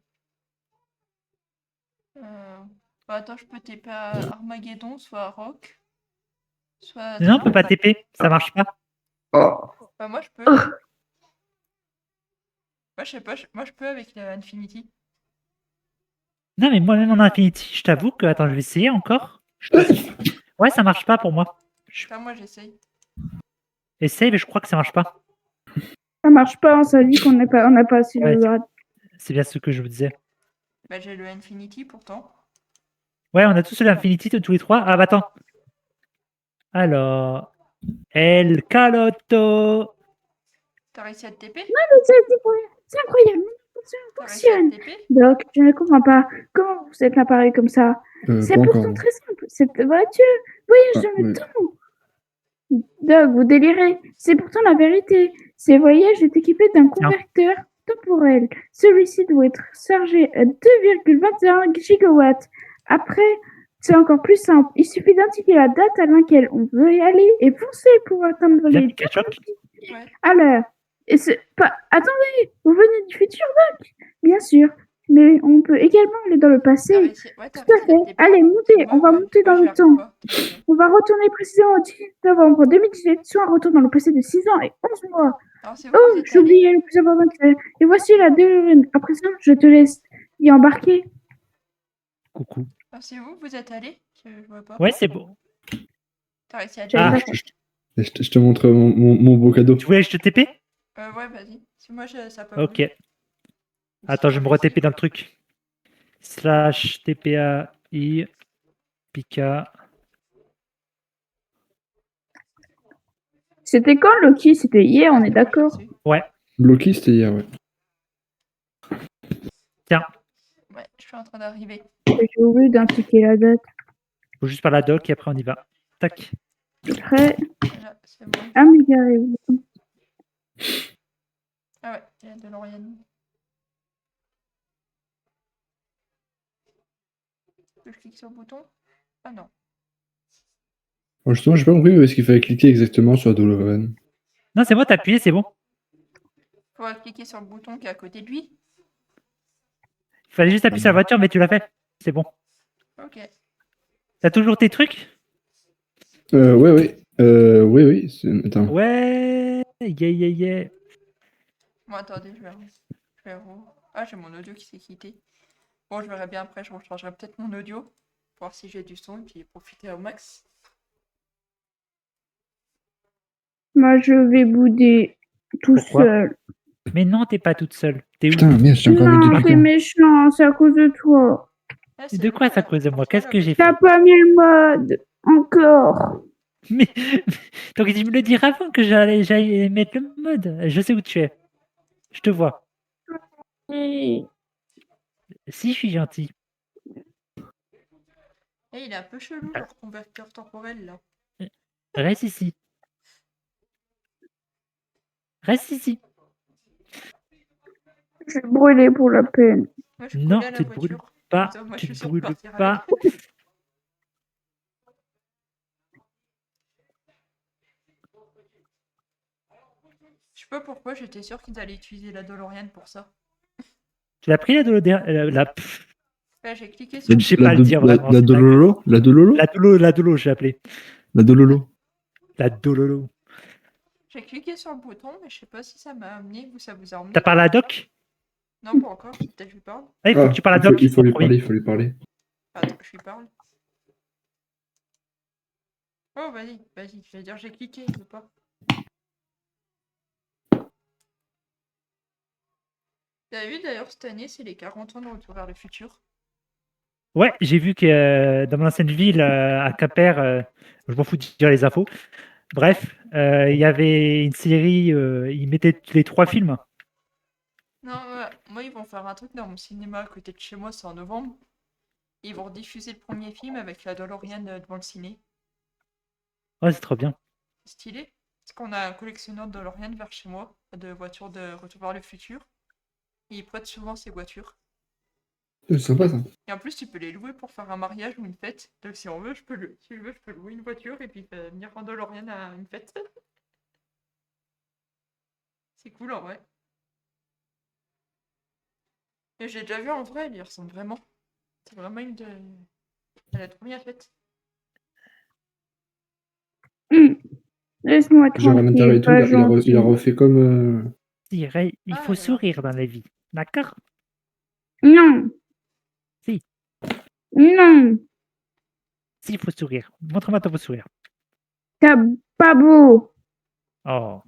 Bah, attends, je peux TP à Armageddon, soit à Rock, soit à... Non, on peut pas TP, ça marche pas. Bah, moi, je peux. Moi, je sais pas, moi, je peux avec la Infinity. Non, mais moi-même en Infinity, je t'avoue que. Attends, je vais essayer encore. Ouais, ça marche pas pour moi. Enfin, moi, j'essaye. Essaye, mais je crois que ça marche pas. Ça marche pas, ça dit qu'on n'a pas assez Ouais, de grade. c'est bien ce que je vous disais. Bah, j'ai le Infinity pourtant. Ouais, on a tous l'Infinity tous les trois. Ah, bah attends. Alors. El Caloto. T'as réussi à te TP? C'est incroyable. Ça T'as réussi à fonctionne. te TP? Donc, je ne comprends pas. Comment vous êtes appareil comme ça? C'est Pas encore. pourtant non. très simple. Cette voiture, voyage Ah, dans le ouais. temps. Doug, vous délirez. C'est pourtant la vérité. Ces voyages est équipé d'un converteur temporel. Celui-ci doit être chargé à 2,21 gigawatts. Après, c'est encore plus simple. Il suffit d'indiquer la date à laquelle on veut y aller et foncer pour atteindre Bien, les Pikachu. Ouais. à l'heure. Et c'est pas... Attendez, vous venez du futur, Doc? Bien sûr. Mais on peut également aller dans le T'as passé. réussi... Ouais, t'as Tout à réussi à te fait. TP? Allez, montez. Moi, On va moi, monter moi, dans j'y le arrive temps. pas. Désolé. On va retourner précisément au 10 novembre 2018, soit un retour dans le passé de 6 ans et 11 mois. Alors, c'est où Oh, vous êtes j'ai allé? oublié le plus important que c'est. Et voici la DeLorean. Après ça, je te laisse y embarquer. Coucou. Alors, c'est où vous êtes allé? Je vois pas. Ouais, c'est bon. T'as réussi à te J'avais Ah. pas fait. Je te montre mon beau cadeau. Tu voulais que je te TP? Ouais, vas-y. Si moi, ça peut. Ok. Attends, je vais me re-TP dans le truc. Slash TPAI Pika. C'était quand, Loki? C'était hier, on est d'accord. Ouais. Loki, c'était hier, ouais. Tiens, Ouais, je suis en train d'arriver. J'ai oublié d'indiquer la date. faut juste faire la doc et après on y va. Tac. Prêt Là, c'est bon. à m'égarer. Ah ouais, il y a de l'Oriane. Je clique sur le bouton? Ah non. Bon, justement, j'ai pas compris où est-ce qu'il fallait cliquer exactement sur la DeLorean. Non, c'est moi, t'as appuyé, c'est bon. Faut cliquer sur le bouton qui est à côté de lui. Il fallait juste appuyer sur la voiture, mais tu l'as fait. C'est bon. Ok. T'as toujours tes trucs? Ouais. Oui. Attends. Ouais. Yeah. Bon, attendez, je vais Ah, j'ai mon audio qui s'est quitté. Bon, je verrai bien après, je rechangerai peut-être mon audio. Pour voir si j'ai du son et puis profiter au max. Moi, je vais bouder tout Pourquoi seul. Mais non, t'es pas toute seule. T'es où? Putain, merde, j'ai encore mis Non, des t'es trucs. méchant, c'est à cause de toi. Ah, De quoi ça cause de moi? Qu'est-ce que j'ai fait? T'as pas mis le mode. Encore. Mais donc tu me le dire avant que j'aille mettre le mode. Je sais où tu es. Je te vois. Et... Si je suis gentil. il est un peu chelou, le converteur temporel, là. Reste ici. Reste ici. Je vais brûler pour la peine. Moi, je Non, collé à la tu te brûles voiture. pas. Putain, moi, je Tu suis te sûr de brûles partir pas. avec. Je sais pas pourquoi, j'étais sûr qu'ils allaient utiliser la DeLorean pour ça. Tu l'as pris la Là, j'ai cliqué sur... Je sais pas le dire vraiment. La c'est dingue. Dololo? La Dololo? La Dolo, je l'ai appelée. La Dololo. La Dololo. J'ai cliqué sur le bouton, mais je sais pas si ça m'a amené ou ça vous a emmené. T'as parlé à Doc? Non, pas encore. Peut-être que je lui parle. Ah, il faut que tu parles à Doc. Il faut en lui premier. parler, il faut lui parler. Attends, je lui parle. Oh, vas-y, vas-y. Je vais dire, j'ai cliqué, il veut pas. T'as vu d'ailleurs cette année, c'est les 40 ans de Retour vers le futur. Ouais, j'ai vu que dans mon ancienne ville, à Quimper, je m'en fous de dire les infos. Bref, il y avait une série, ils mettaient les 3 films. Non, moi, ils vont faire un truc dans mon cinéma à côté de chez moi, c'est en novembre. Ils vont rediffuser le premier film avec la DeLorean devant le ciné. Ouais, c'est trop bien. Stylé. Parce qu'on a un collectionneur de DeLorean vers chez moi, de voitures de Retour vers le futur. Et il prête souvent ses voitures. C'est sympa ça. Et en plus, tu peux les louer pour faire un mariage ou une fête. Donc si on veut, si je veux, je peux louer une voiture et puis venir en DeLorean à une fête. C'est cool en vrai. Et j'ai déjà vu en vrai, elle y ressemble vraiment. C'est vraiment une de... Elle a trop bien faite. Laisse-moi Genre à l'intérieur et tranquille, tout, pas gentil. il a refait comme. Il Ah, faut alors. sourire dans la vie. D'accord? Non. Si. Non. Si, il faut sourire. Montre-moi ton beau sourire. T'as pas beau. Oh.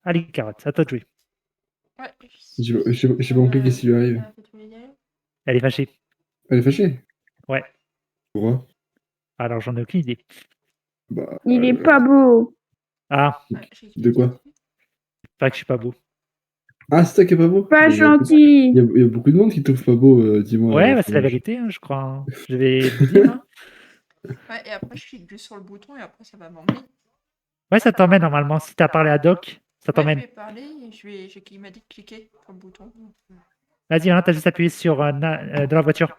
Allez, Carotte, à toi de jouer. Ouais. J'ai pas compris qu'est-ce qui lui arrive. Elle est fâchée. Elle est fâchée? Ouais. Pourquoi? Alors, j'en ai aucune idée. Bah, Il est pas beau. Ah, de quoi? pas que je suis pas beau. Ah, c'est toi qui est pas beau? Pas Mais gentil. il y a beaucoup de monde qui trouve pas beau, dis-moi. Ouais, alors, bah, c'est la vérité, hein, je crois. Hein. Je vais vous dire. Hein. Ouais, et après, je clique juste sur le bouton et après, ça va m'emmener. Ouais, ça t'emmène normalement. Si t'as parlé à Doc, ça Ouais, je t'emmène. vais parler et il m'a dit de cliquer sur le bouton. Vas-y, hein, t'as juste appuyé sur dans la voiture.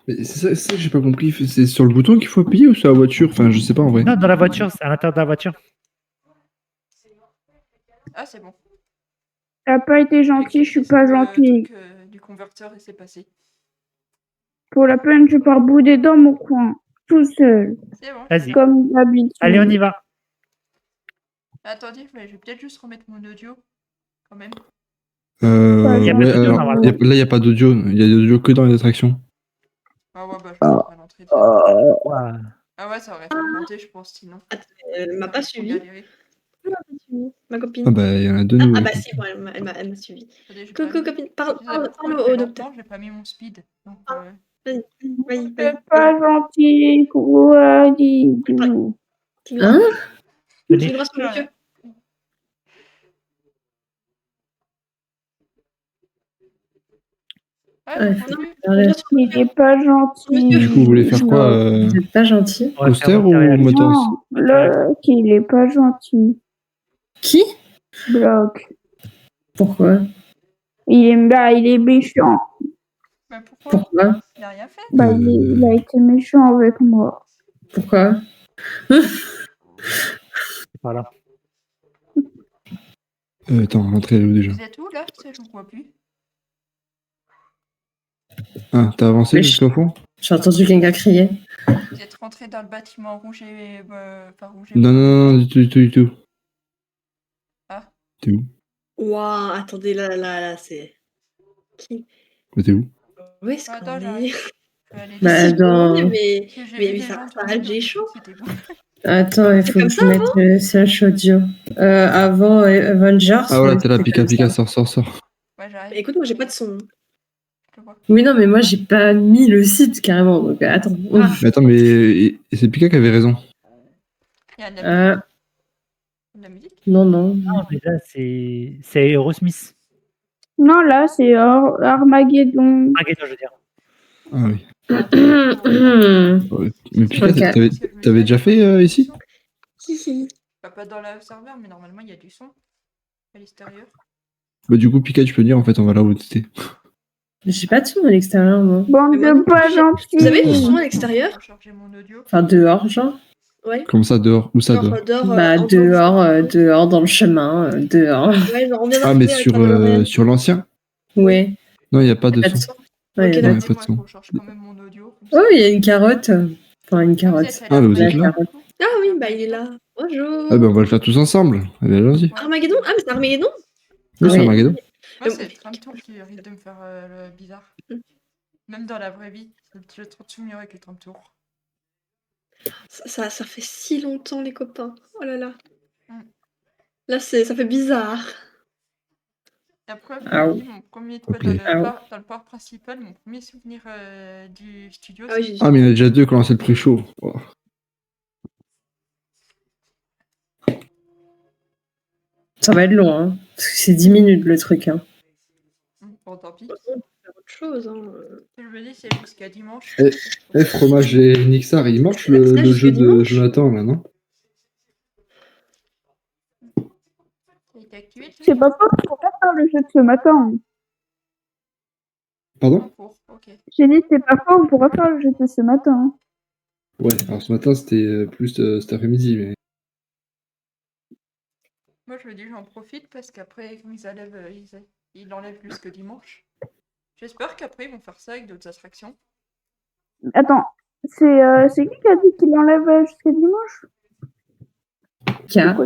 Mais c'est ça que j'ai pas compris. C'est sur le bouton qu'il faut appuyer ou sur la voiture? Enfin, je sais pas en vrai. Non, dans la voiture, c'est à l'intérieur de la voiture. Ah, c'est bon. T'as pas été gentil, je suis pas gentil. Truc, du converteur et c'est passé. Pour la peine, je pars bouder dans mon coin, tout seul, C'est bon. Vas-y. comme d'habitude. Allez, on y va. Attendez, mais je vais peut-être juste remettre mon audio quand même. Il y a pas Ouais, d'audio, alors, normalement. là, il y a pas d'audio. Il y a de l'audio que dans les attractions. Ah ouais, bah je vais à l'entrée de Ouah. Ah ouais, ça aurait fait monter, je pense, sinon. Attends, elle m'a pas suivi. Galéré. Elle m'a pas suivi. Ma copine. Ah bah, il y en a deux Ah, nouveaux. bah si, bon, elle m'a suivi. Attendez, j'ai Coucou pas mis- copine, parle Je sais pas pourquoi, ça au fait docteur. longtemps, j'ai pas mis mon speed. Donc, Vas-y. C'est pas gentil, quoi, dis-nous. Hein? Tu Venez. le droit sur le monsieur. Ouais, faut non, parler. Il est pas gentil. Du coup, vous voulez faire quoi? Vous êtes pas gentil. On va Poster faire ou monter à la- Motors? Non, Bloc, il est pas gentil. Qui? Bloc. Pourquoi? Il est méchant. mais pourquoi Pourquoi? Il a rien fait. Bah, il a été méchant avec moi. Pourquoi? Voilà. Attends, l'entrée elle est où déjà? Vous êtes où là? Je vous vois plus. Ah, t'as avancé Mais jusqu'au fond? J'ai entendu quelqu'un crier. Vous êtes rentré dans le bâtiment rouge et. Pas rouge et. Non, du tout. Ah. T'es où? Waouh, attendez, là, c'est. Qui? T'es où? Où est-ce Attends, qu'on est? j'arrive. Je vais aller Bah, dessus. dans- Mais Parce que j'ai vu des ça gens arrête, j'ai tourner, chaud. donc c'était bon. Attends, il faut comme que je ça, mette le CH audio. Avant Avengers. Ah voilà, t'es là, c'était Pika, comme ça. sort. Ouais, j'arrive. Mais écoute, moi j'ai pas de son. Je te vois. Oui, non, mais moi, j'ai pas mis le site carrément. Donc, attends. Ah. Mais attends, mais c'est Pika qui avait raison. Il y a de la musique. Non. Non, mais là, c'est Aerosmith. Non, là, c'est Armageddon. Armageddon, je veux dire. Ah oui. Ouais. Ouais. Mais Pika, Ok. t'avais déjà fait ici? Si. Bah, pas dans le serveur, mais normalement il y a du son à l'extérieur. Bah du coup, Pika, tu peux dire en fait, on va là où t'étais. J'ai pas de son à l'extérieur, moi. Bande Mais moi non de pas plus, gentils. Vous avez du son à l'extérieur? Je vais charger mon audio. Enfin, dehors, genre. Ouais. Comme ça, dehors? Où ça, dehors? Bah, dehors, dans le chemin, dehors. Ouais, genre, on vient Ah, mais d'arriver avec la DeLorean. sur l'ancien? Ouais. Non, il n'y a pas de Pas de son. son. Ouais, Ok, y a- Non, y a Attendez, pas de moi, son. faut que je charge quand même mon audio. comme ça. Oh, il y a une carotte. Enfin, une carotte. êtes allé Ah, mais vous à êtes là? Armageddon? Ah oui, bah il est là. Bonjour. Ah bah on va le faire tous ensemble. Allez, allons-y. Ouais. Armageddon? Ah, mais c'est Armageddon? Oui, c'est Oui. Armageddon. Moi, c'est le tram tour qui risque de me faire le bizarre. Même dans la vraie vie, je trouve tout mieux avec les tram tours. Ça fait si longtemps, les copains. Oh là là. Mm. Là, ça fait bizarre. Et après, Ah je me oui. dis, mon premier Ok. dans le parc principal, mon premier souvenir du studio, Ah oui, c'est j'ai- Ah, mais il y en a déjà deux qui ont lancé le pré-show. Oh. Ça va être long, hein. Parce que c'est 10 minutes le truc, hein. Bon, tant pis. on peut faire autre chose. Hein. Je me dis, c'est jusqu'à dimanche. Fromage et Nixar, il marche le C'est jusqu'à jeu de dimanche Jonathan, là, non? Il a été activé, le C'est pas faux, on pourra faire le jeu de ce matin. Pardon? Ok. J'ai dit, c'est pas faux, on pourra faire le jeu de ce matin. Ouais, alors ce matin, c'était plus cet après-midi, mais... Moi, je me dis, j'en profite parce qu'après, quand ils enlèvent, ils l'enlèvent jusque dimanche. J'espère qu'après, ils vont faire ça avec d'autres attractions. Attends, c'est qui a dit qu'il enlève jusqu'à dimanche? Pika,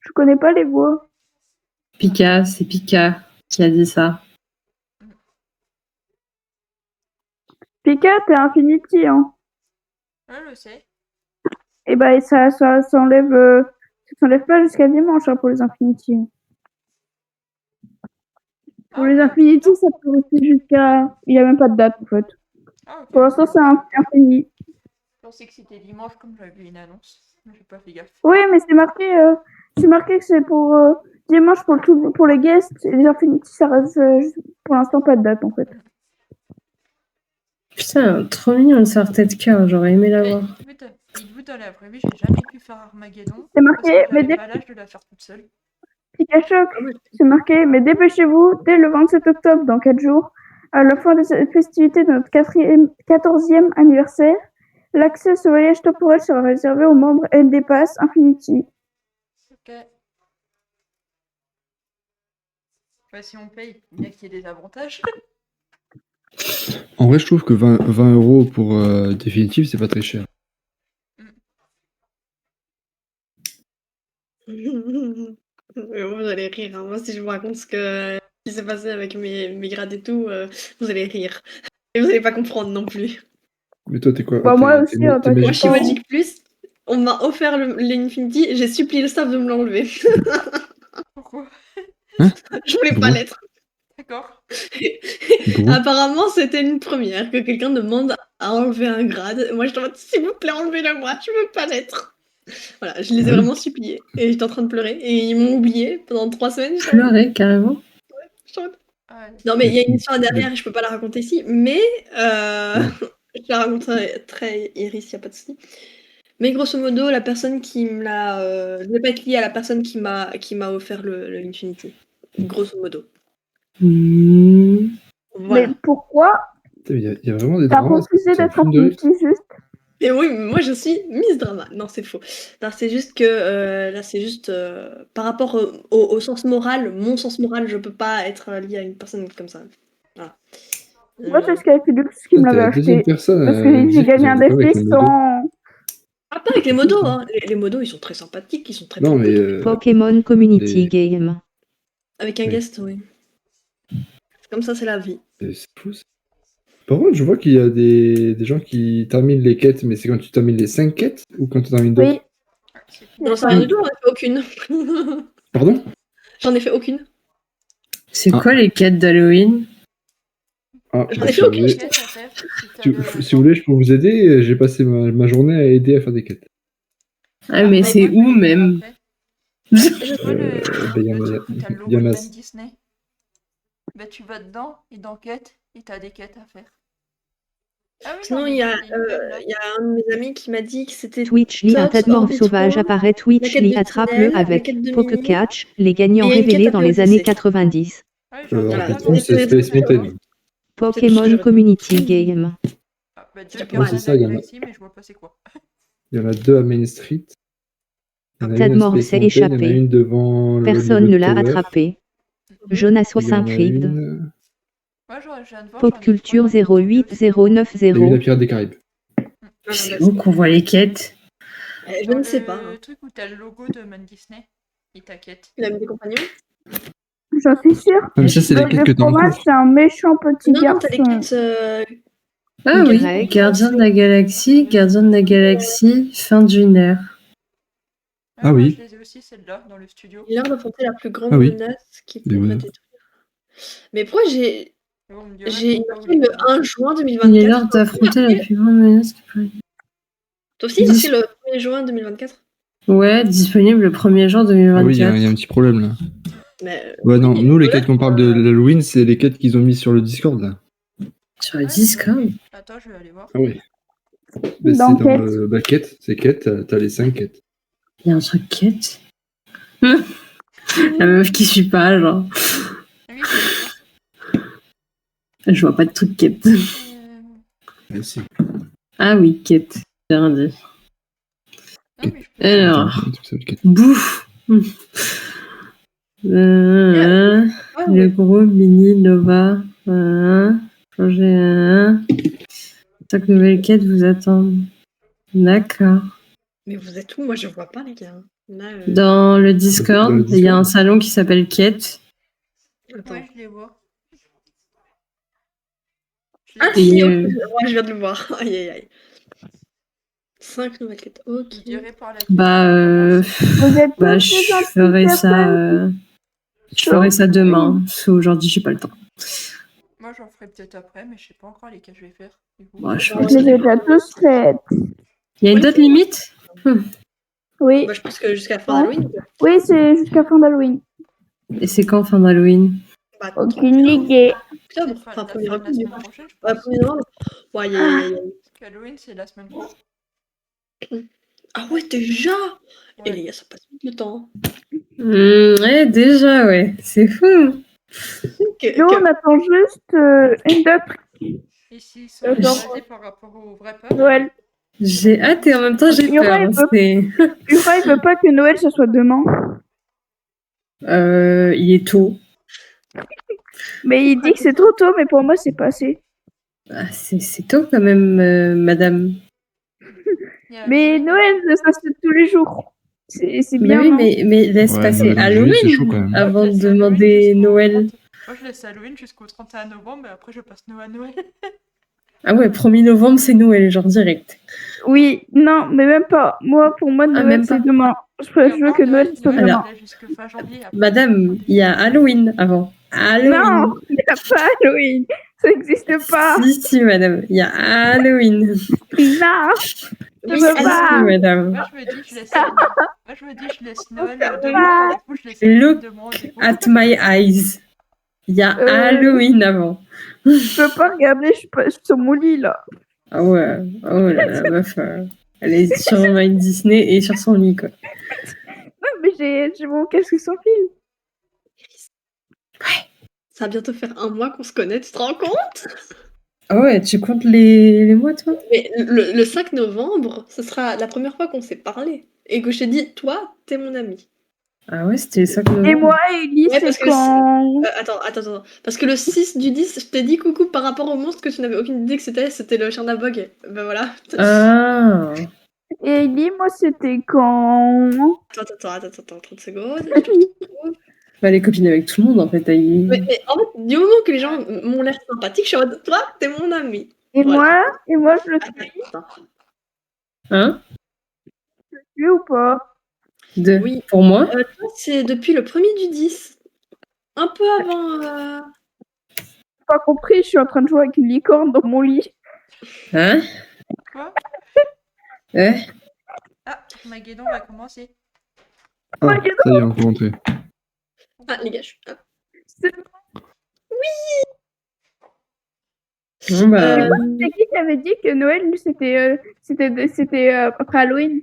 Je connais pas les voix. c'est Pika qui a dit ça. Pika, t'es Infinity, hein. Ouais, je le sais. Et bah, ça s'enlève pas jusqu'à dimanche, hein, pour les Infinity. Pour les Infinity, ça peut rester jusqu'à... Il n'y a même pas de date, en fait. Ah, ok. Pour l'instant, c'est infini. Je pensais que c'était dimanche comme j'avais vu une annonce. Mais j'ai pas fait gaffe. Oui, mais c'est marqué que c'est pour dimanche pour les guests. Et les Infinity, ça reste pour l'instant pas de date, en fait. Putain, trop mignon, une sortie de cœur, j'aurais aimé la voir. Dites-vous, dans la vraie vie, j'ai jamais pu faire Armageddon. C'est marqué, parce que mais j'avais pas l'âge de la faire toute seule. Pikachoc, c'est marqué, mais dépêchez-vous, dès le 27 octobre, dans 4 jours, à la fin des festivités de notre 14e anniversaire, l'accès à ce voyage temporel sera réservé aux membres ND Pass Infinity. Ok. Bah, si on paye, il y a qu'il y ait des avantages. En vrai, je trouve que 20 € pour définitive, c'est pas très cher. Vous allez rire. Hein. Moi, si je vous raconte ce qui s'est passé avec mes grades et tout, vous allez rire. Et vous allez pas comprendre non plus. Mais toi, t'es quoi? Bah, moi aussi, t'es pas Moi, je suis Magic. Magic Plus. On m'a offert l'Infinity et j'ai supplié le staff de me l'enlever. Pourquoi? Je voulais pas Bon. l'être. D'accord. Bon. Apparemment, c'était une première que quelqu'un demande à enlever un grade. Moi, je demande, s'il vous plaît, enlevez-le moi, je veux pas l'être. Voilà, je les ai vraiment suppliés. Et j'étais en train de pleurer. Et ils m'ont oublié pendant 3 semaines. Pleurer, carrément. Non, mais il y a une histoire derrière, je peux pas la raconter ici. Mais je la raconterai très Iris, y a pas de souci. Mais grosso modo, la personne qui me l'a... je vais pas être liée à la personne qui m'a offert le Infinity. Grosso modo. Voilà. Mais pourquoi Il y a vraiment des t'as dramas. refusé c'est un d'être film de Infinity juste? Et oui, moi je suis Miss Drama. Non, c'est faux. Non, c'est juste que là, c'est juste par rapport au sens moral, mon sens moral, je peux pas être liée à une personne comme ça. Voilà. Moi, c'est Skyphilux qui me T'es l'avait la deuxième acheté. personne Parce à que dire j'ai gagné qu'ils ont un des problèmes avec défi les modos. sans... Ah, pas avec les modos, hein. Les modos, ils sont très sympathiques, ils sont très Non, très mais cool. Pokémon Community les- Game. Avec un Oui. guest, oui. Comme ça, c'est la vie. c'est fou, ça. Par contre, je vois qu'il y a des gens qui terminent les quêtes, mais c'est quand tu termines les 5 quêtes ou quand tu termines d'autres? Oui. J'en sais rien du tout, j'en ai fait aucune. Pardon? J'en ai fait aucune. C'est quoi les quêtes d'Halloween? Ah, J'en bah, ai si fait vous aucune. voulez- Quête à faire, si vous voulez, je peux vous aider. J'ai passé ma journée à aider à faire des quêtes. Ah, mais c'est où même? Tu vois le Ben, y en a- truc où t'as le y logo en de a- Man Disney? Bah tu vas dedans et dans quête et t'as des quêtes à faire. Ah oui, Sinon, non, il mais y a c'est une web, là. un de mes amis qui m'a dit que c'était Twitch lit un Tops tas de morts Orbit sauvages War, apparaît. la Twitch quête lit de attrape-le Tinel, la avec quête de Pokecatch, les gagnants et il y a une quête révélés à dans les PODC. années 90. Ouais, j'ai entendu En parler réponse, de c'est ça, Space mais Mountain. Pokémon Community Game. Ah, bah, C'est Jack pas mal. Garden C'est ça, il y en a- Galaxy, mais je vois pas c'est quoi. Il y en a 2 à Main Street. Il y en a Tas une de à morts Space s'est Mountain, il y en a échappé. une devant le Personne Hollywood ne l'a Tower. attrapé. Jonas Il y en a 65 Rift. une... Moi, je viens de voir. Pop j'en ai Culture trois dans les studios, 08090. Il y a une à Pirates des Caraïbes. C'est où qu'on voit les quêtes? Je ne sais pas. Le truc où t'as le logo de Man Disney et ta quête. Il a mis des compagnons. j'en suis sûre. Ah, mais ça, c'est les quêtes que Le t'as en fromage, cours. c'est un méchant petit Non, t'as les garçon. quêtes. Ah oui, Greg. Gardien de la Galaxie, fin d'une ère. Ah moi, oui. je les ai aussi, celles-là, dans le studio. Il a l'air d'affronter la plus grande Ah oui. menace qui Mais pourrait ouais. détruire. Mais pourquoi j'ai Mais bon, on me dirait pourquoi marqué vous les le connaissez. 1 juin Il a 2024. l'air d'affronter la plus grande menace qui pourrait. Toi aussi, il marqué le 1er juin 2024. Ouais, disponible le 1er juin Ah oui, il y, 2024. a un petit problème là. Mais, Ouais, non, oui, nous, les voilà. quêtes qu'on parle de l'Halloween, c'est les quêtes qu'ils ont mis sur le Discord là. Sur le Discord. Attends, je vais aller voir. Ah oui. Bah, Dans c'est quête. quête, c'est quête, t'as les 5 quêtes. Il y a un truc quête. La meuf qui suit pas, genre. Ah oui, c'est Je vois pas de truc quête. Ah, si. Ah oui, quête. J'ai rien dit. Non, mais je peux... Alors, Attends, ça, quête. bouffe. Ah, Le ouais. gros mini Nova. Changer. 5 nouvelles quêtes vous attendent. D'accord. Mais vous êtes où? Moi, je vois pas, les gars. Là, Dans le Discord, Dans le il y a Discord. un salon qui s'appelle Quête. attends. Ouais, je les vois. Je Ah, les si, Et, ok. Ouais, je viens de le voir. Aïe, aïe, aïe. 5 nouvelles quêtes. Ok. Je dirais par la Bah, Vous êtes bah tous je des gentilles ferai ça. personnes. Je ferai ça demain. Parce qu'aujourd'hui, j'ai pas le temps. Moi, j'en ferai peut-être après, mais je sais pas encore lesquels je vais faire. du coup. Bah, je Ouais, pense Je qu'il les ai déjà tous faites. y a une date limite. Oui, Moi, je pense que jusqu'à la fin d'Halloween. oui, c'est jusqu'à fin d'Halloween. Et c'est quand fin d'Halloween? Bah, Aucune idée. octobre. C'est Enfin, la 1er fin de la octobre. du semaine coup. prochaine, je Ouais, pense. 1er novembre. Ouais, aïe, aïe, aïe, aïe. Parce qu'Halloween, c'est la semaine pro. Ah ouais, déjà. Et Ouais. les gars, ça passe vite le temps. Ouais, déjà, ouais. C'est fou. Nous, on attend juste une date Ici, ils sont D'accord. basés par rapport au vrai peuple. Noël. J'ai hâte et en même temps, j'ai Il y aura peur. une C'est... Ura, il veut pas que Noël, ce soit demain. Il est tôt. Mais il dit que c'est trop tôt, mais pour moi, c'est pas assez. Ah, c'est tôt quand même, madame. Il y a Mais Halloween. Noël, ça se fait tous les jours. C'est Mais bien, oui, non mais laisse Ouais, passer Noël en juillet, c'est chaud, quand Halloween même. avant Moi, je de laisse Halloween demander jusqu'au Noël. 30. Moi, je laisse Halloween jusqu'au 31 novembre, et après, je passe Noël à Noël. Ah ouais, 1er novembre, c'est Noël, genre direct. Oui, non, mais même pas. Moi, pour moi, Ah, Noël, même c'est pas. demain. Je Et veux encore, que Noël soit Noël, demain. c'est là jusque fin janvier. Après, Madame, il y a Halloween avant. Halloween. Non, il n'y a pas Halloween. Ça n'existe pas. Si, madame, il y a Halloween. Non, je Oui, veux Si, pas. madame. moi, je me dis, je laisse Noël peut demain, pas. et du coup, je laisse Halloween Look demain. Du coup. at my eyes. Il y a Halloween avant. Je peux pas regarder, je suis pas sur mon lit, là. Ah ouais, oh là, la meuf, elle est sur My Disney et sur son lit, quoi. Non, mais j'ai mon casque sans fil. Ça va bientôt faire un mois qu'on se connaît, tu te rends compte? Ah ouais, tu comptes les mois, toi? Mais le 5 novembre, ce sera la première fois qu'on s'est parlé. Et que je t'ai dit, toi, t'es mon ami. Ah ouais, c'était le 5 novembre. Et moi, Ellie, Ouais, c'est parce que quand... Attends. Parce que le 6 du 10, je t'ai dit coucou par rapport au monstre que tu n'avais aucune idée que c'était le Chernabog. Ben voilà. Ah. Et Ellie, moi, c'était quand... Attends, 30 secondes. Bah, les copines avec tout le monde, en fait. Mais en fait, du moment que les gens m'ont l'air sympathiques, je suis en mode, toi, t'es mon ami. Et Voilà. moi, je le Attends. Hein? suis ou pas? Oui. Pour moi? Toi, c'est depuis le 1er du 10. Un peu avant... Pas compris, je suis en train de jouer avec une licorne dans mon lit. Hein? Quoi? Ouais. Ah, Maguédon va commencer. Ah, ça y est, on peut rentrer. Ah, les gars, je suis... C'est Bon, bah... c'est qui avait dit que Noël, c'était après Halloween?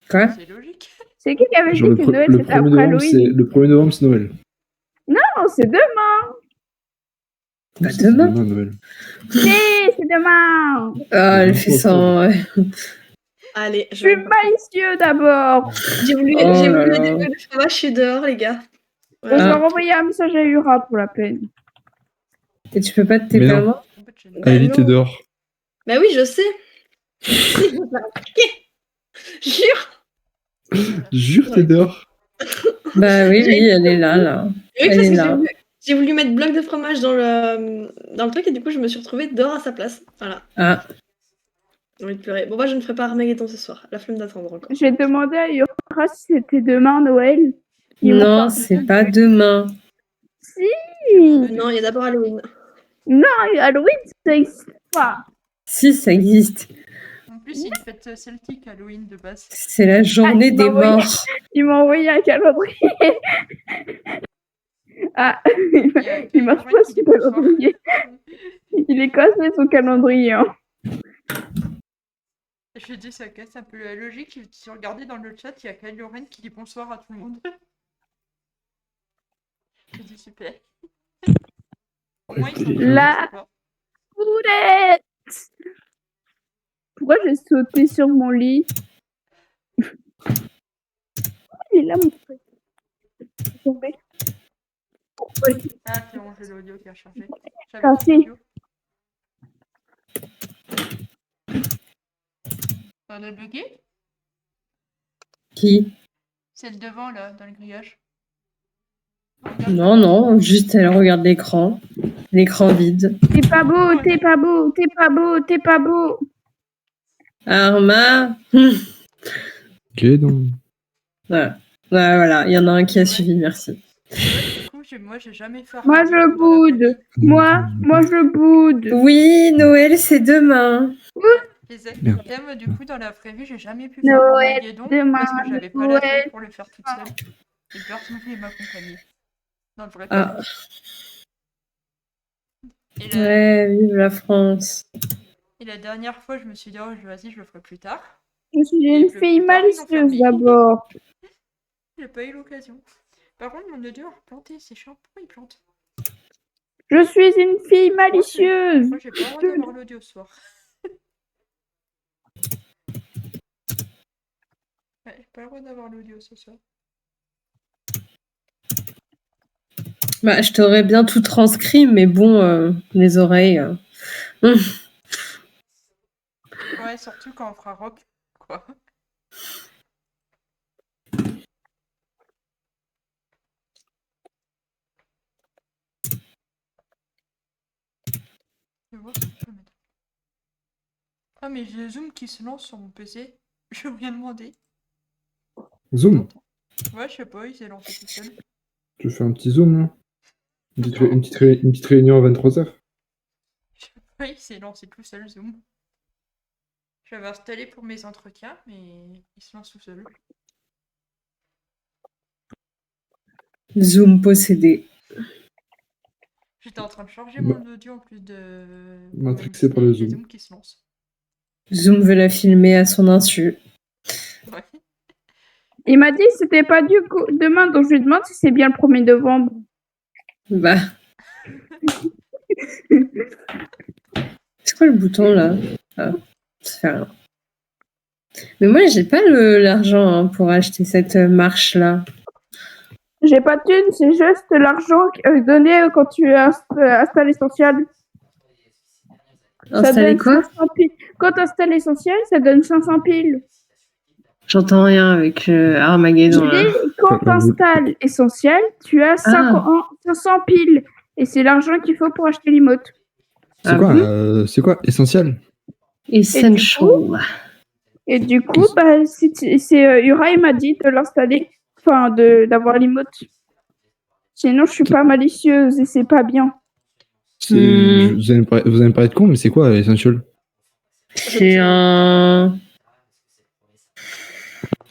Quoi? C'est logique. C'est qui avait Genre, dit que Noël, le c'était 1er après novembre, Halloween? le 1er novembre, c'est Noël. Non, c'est demain. Bah, C'est demain. Noël. C'est demain. Ah, elle fait ça, ouais. Allez, Je suis malicieux d'abord. J'ai voulu Oh là le là. début de fromage, je suis dehors, les gars. Je vais Ah. renvoyer un message à Ura pour la peine. Et tu peux pas te Mais taper non. à moi? En fait, je- Bah Aélie, non. t'es dehors. Bah oui, je sais. Jure. Jure, t'es dehors. Bah oui, elle est là. Oui, Elle parce est que là. j'ai voulu mettre bloc de fromage dans le truc et du coup je me suis retrouvée dehors à sa place. Voilà. Ah, J'ai envie de pleurer. Bon, moi je ne ferai pas Armageddon ce soir. La flemme d'attendre encore. J'ai demandé à Yura si c'était demain Noël. Ils m'ont non, pas- c'est pas demain. Si. Non, il y a d'abord Halloween. Non, Halloween, ça existe pas. Si, ça existe. En plus, c'est une fête celtique Halloween de base. C'est la journée il des m'a envoyé- morts. Il m'a envoyé un calendrier. Ah, il marche pas son calendrier. Il est cassé son calendrier. Hein. Je dis, ça casse un peu la logique. Si vous regardez dans le chat, il y a Kylo Ren qui dit bonsoir à tout le monde. Je dis super. Moi, ils sont La poulette. Pourquoi j'ai sauté sur mon lit? Il est là, mon truc. Il est tombé. Pourquoi Ah, c'est bon, j'ai l'audio qui a changé. Cassé. l'audio. Ça a bugué? Qui? Celle devant, là, dans le grillage. Non, juste elle regarde l'écran. L'écran vide. T'es pas beau, t'es pas beau, t'es pas beau, t'es pas beau. Arma. Ok, donc. Voilà, il y en a un qui a suivi, merci. Du coup, moi, j'ai jamais fait. Moi je boude. Moi je boude. Oui, Noël, c'est demain. Merde. Et moi, du coup, dans la vraie vie, j'ai jamais pu faire Noël, Armageddon demain, parce que j'avais pas la Noël. taille pour le faire toute seule. Et personne ne voulait m'accompagner. Dans le vrai Ah. Et Ouais, vive la France. Et la dernière fois, je me suis dit, oh, vas-y, je le ferai plus tard. Je suis une fille malicieuse d'abord. J'ai pas eu l'occasion. Par contre, mon audio a replanté, c'est chiant. Pourquoi il plante? Je suis une fille malicieuse. Moi, j'ai pas le droit d'avoir l'audio ce soir. Ouais, j'ai pas le droit d'avoir l'audio ce soir. Bah, je t'aurais bien tout transcrit, mais bon, les oreilles. Ouais, surtout quand on fera rock, quoi. Je vais voir si je peux mettre. Ah, mais j'ai Zoom qui se lance sur mon PC. Je veux rien demander. Zoom. Ouais, je sais pas, il s'est lancé tout seul. Tu fais un petit zoom, là une petite réunion à 23h. Ouais, il s'est lancé tout seul, Zoom. J'avais installé pour mes entretiens, mais il se lance tout seul. Zoom possédé. J'étais en train de charger mon audio en plus de... Matrixé par le Il y a Zoom. Zoom qui se lance. Zoom veut la filmer à son insu. Ouais. Il m'a dit que c'était pas du coup demain, donc je lui demande si c'est bien le 1er novembre. Bah. C'est quoi le bouton là? Ah, ça fait rien. Mais moi, j'ai pas l'argent pour acheter cette marche là. J'ai pas de thune, c'est juste l'argent donné quand tu installes Essentiel. Installer quoi? 500 piles. Quand tu installes Essentiel, ça donne 500 piles. J'entends rien avec Armageddon là. Et quand tu installes Essentiel, tu as 500 piles. Et c'est l'argent qu'il faut pour acheter l'emote. C'est quoi Essentiel? Essential. Et du coup, bah, Uri m'a dit de l'installer, enfin d'avoir l'emote. Sinon, je suis pas malicieuse et c'est pas bien. Vous allez me paraître con, mais c'est quoi Essential? C'est un...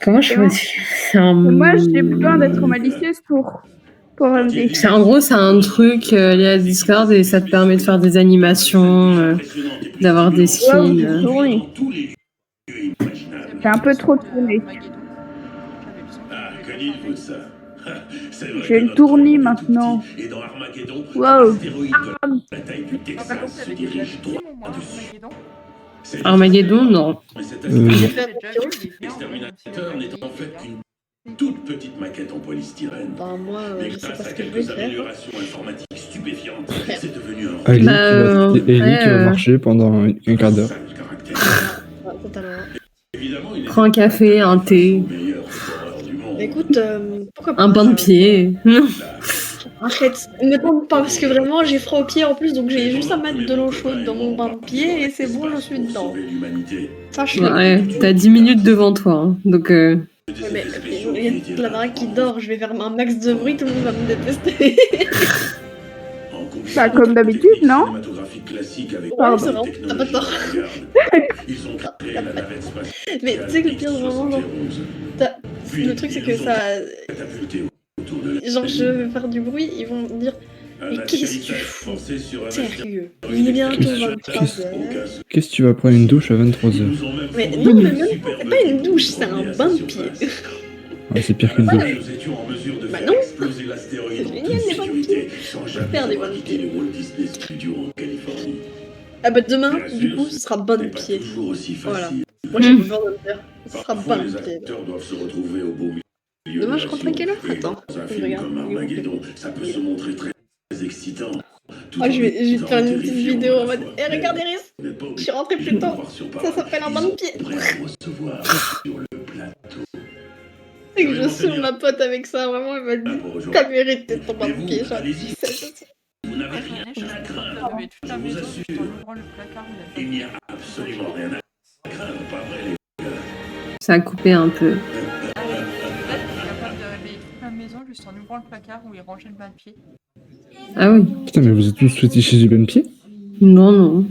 Comment je peux dire? Moi, j'ai besoin d'être malicieuse pour MD. En gros, c'est un truc lié à Discord et ça te permet de faire des animations, d'avoir des skins. Oui. C'est un peu trop tourné. J'ai le tournis maintenant. Wow. Armageddon, non. Une toute petite maquette en polystyrène. Bah, moi, je sais pas ce que je vais grâce à faire. des améliorations informatiques stupéfiantes, c'est devenu un Ellie qui va marcher pendant un quart d'heure. Totalement. Prends un café, un thé. Écoute, pourquoi pas Un bain de pied. Non. Arrête, ne tombe pas parce que vraiment j'ai froid aux pieds en plus, donc j'ai juste à mettre de l'eau chaude dans mon bain de pied et c'est bon, je suis dedans. Sauver l'humanité. Sache-le. Ouais, t'as 10 minutes devant toi, hein, donc Ouais, mais il y a toute la baraque qui dort, je vais faire un max de bruit, tout le monde va me détester. En combinaison Bah, comme d'habitude, technologie non cinématographique classique avec Ouais, des c'est vrai, t'as pas technologies tort. avant-garde. Ils ont créé la navette spatiale Mais tu sais que le pire, vraiment, genre, X-71. Puis, le truc c'est ils que nous ont ça. catapulté autour de la Genre, je vais faire du bruit, ils vont me dire mais qu'est-ce que tu fous Sérieux, il est bientôt 23h. Qu'est-ce que tu vas prendre une douche à 23h? Mais non, mais même pas, c'est pas une douche, c'est un bain de pied. Ouais, c'est pire qu'une douche. Bah non, c'est génial les bains de pied. Je peux faire des bains de pied. Ah bah demain, du coup, ce sera bain de pied. Voilà. Moi j'ai pas peur de le faire. Ce sera bain de pied. Demain je rentre à quelle heure? Attends, je regarde. Ça peut se montrer très excitant. Ah, je vais te faire une petite vidéo en mode eh, regarde Iris, je suis rentrée plus tôt. Ça s'appelle un bain de pied. C'est que je saoule ma pote avec ça, vraiment, elle m'a dit t'as mérité ton bain de pied. Genre, je sais. Vous n'avez rien à craindre. J'avais toute la maison juste en ouvrant le placard. Il n'y a absolument rien à craindre, pas vrai les gars. ça a coupé un peu. Il est capable de réveiller toute la maison juste en ouvrant le placard où il rangeait le bain de pied. Ah oui. Putain, mais vous êtes tous fétichistes du bain de pied? Non, non. Donc,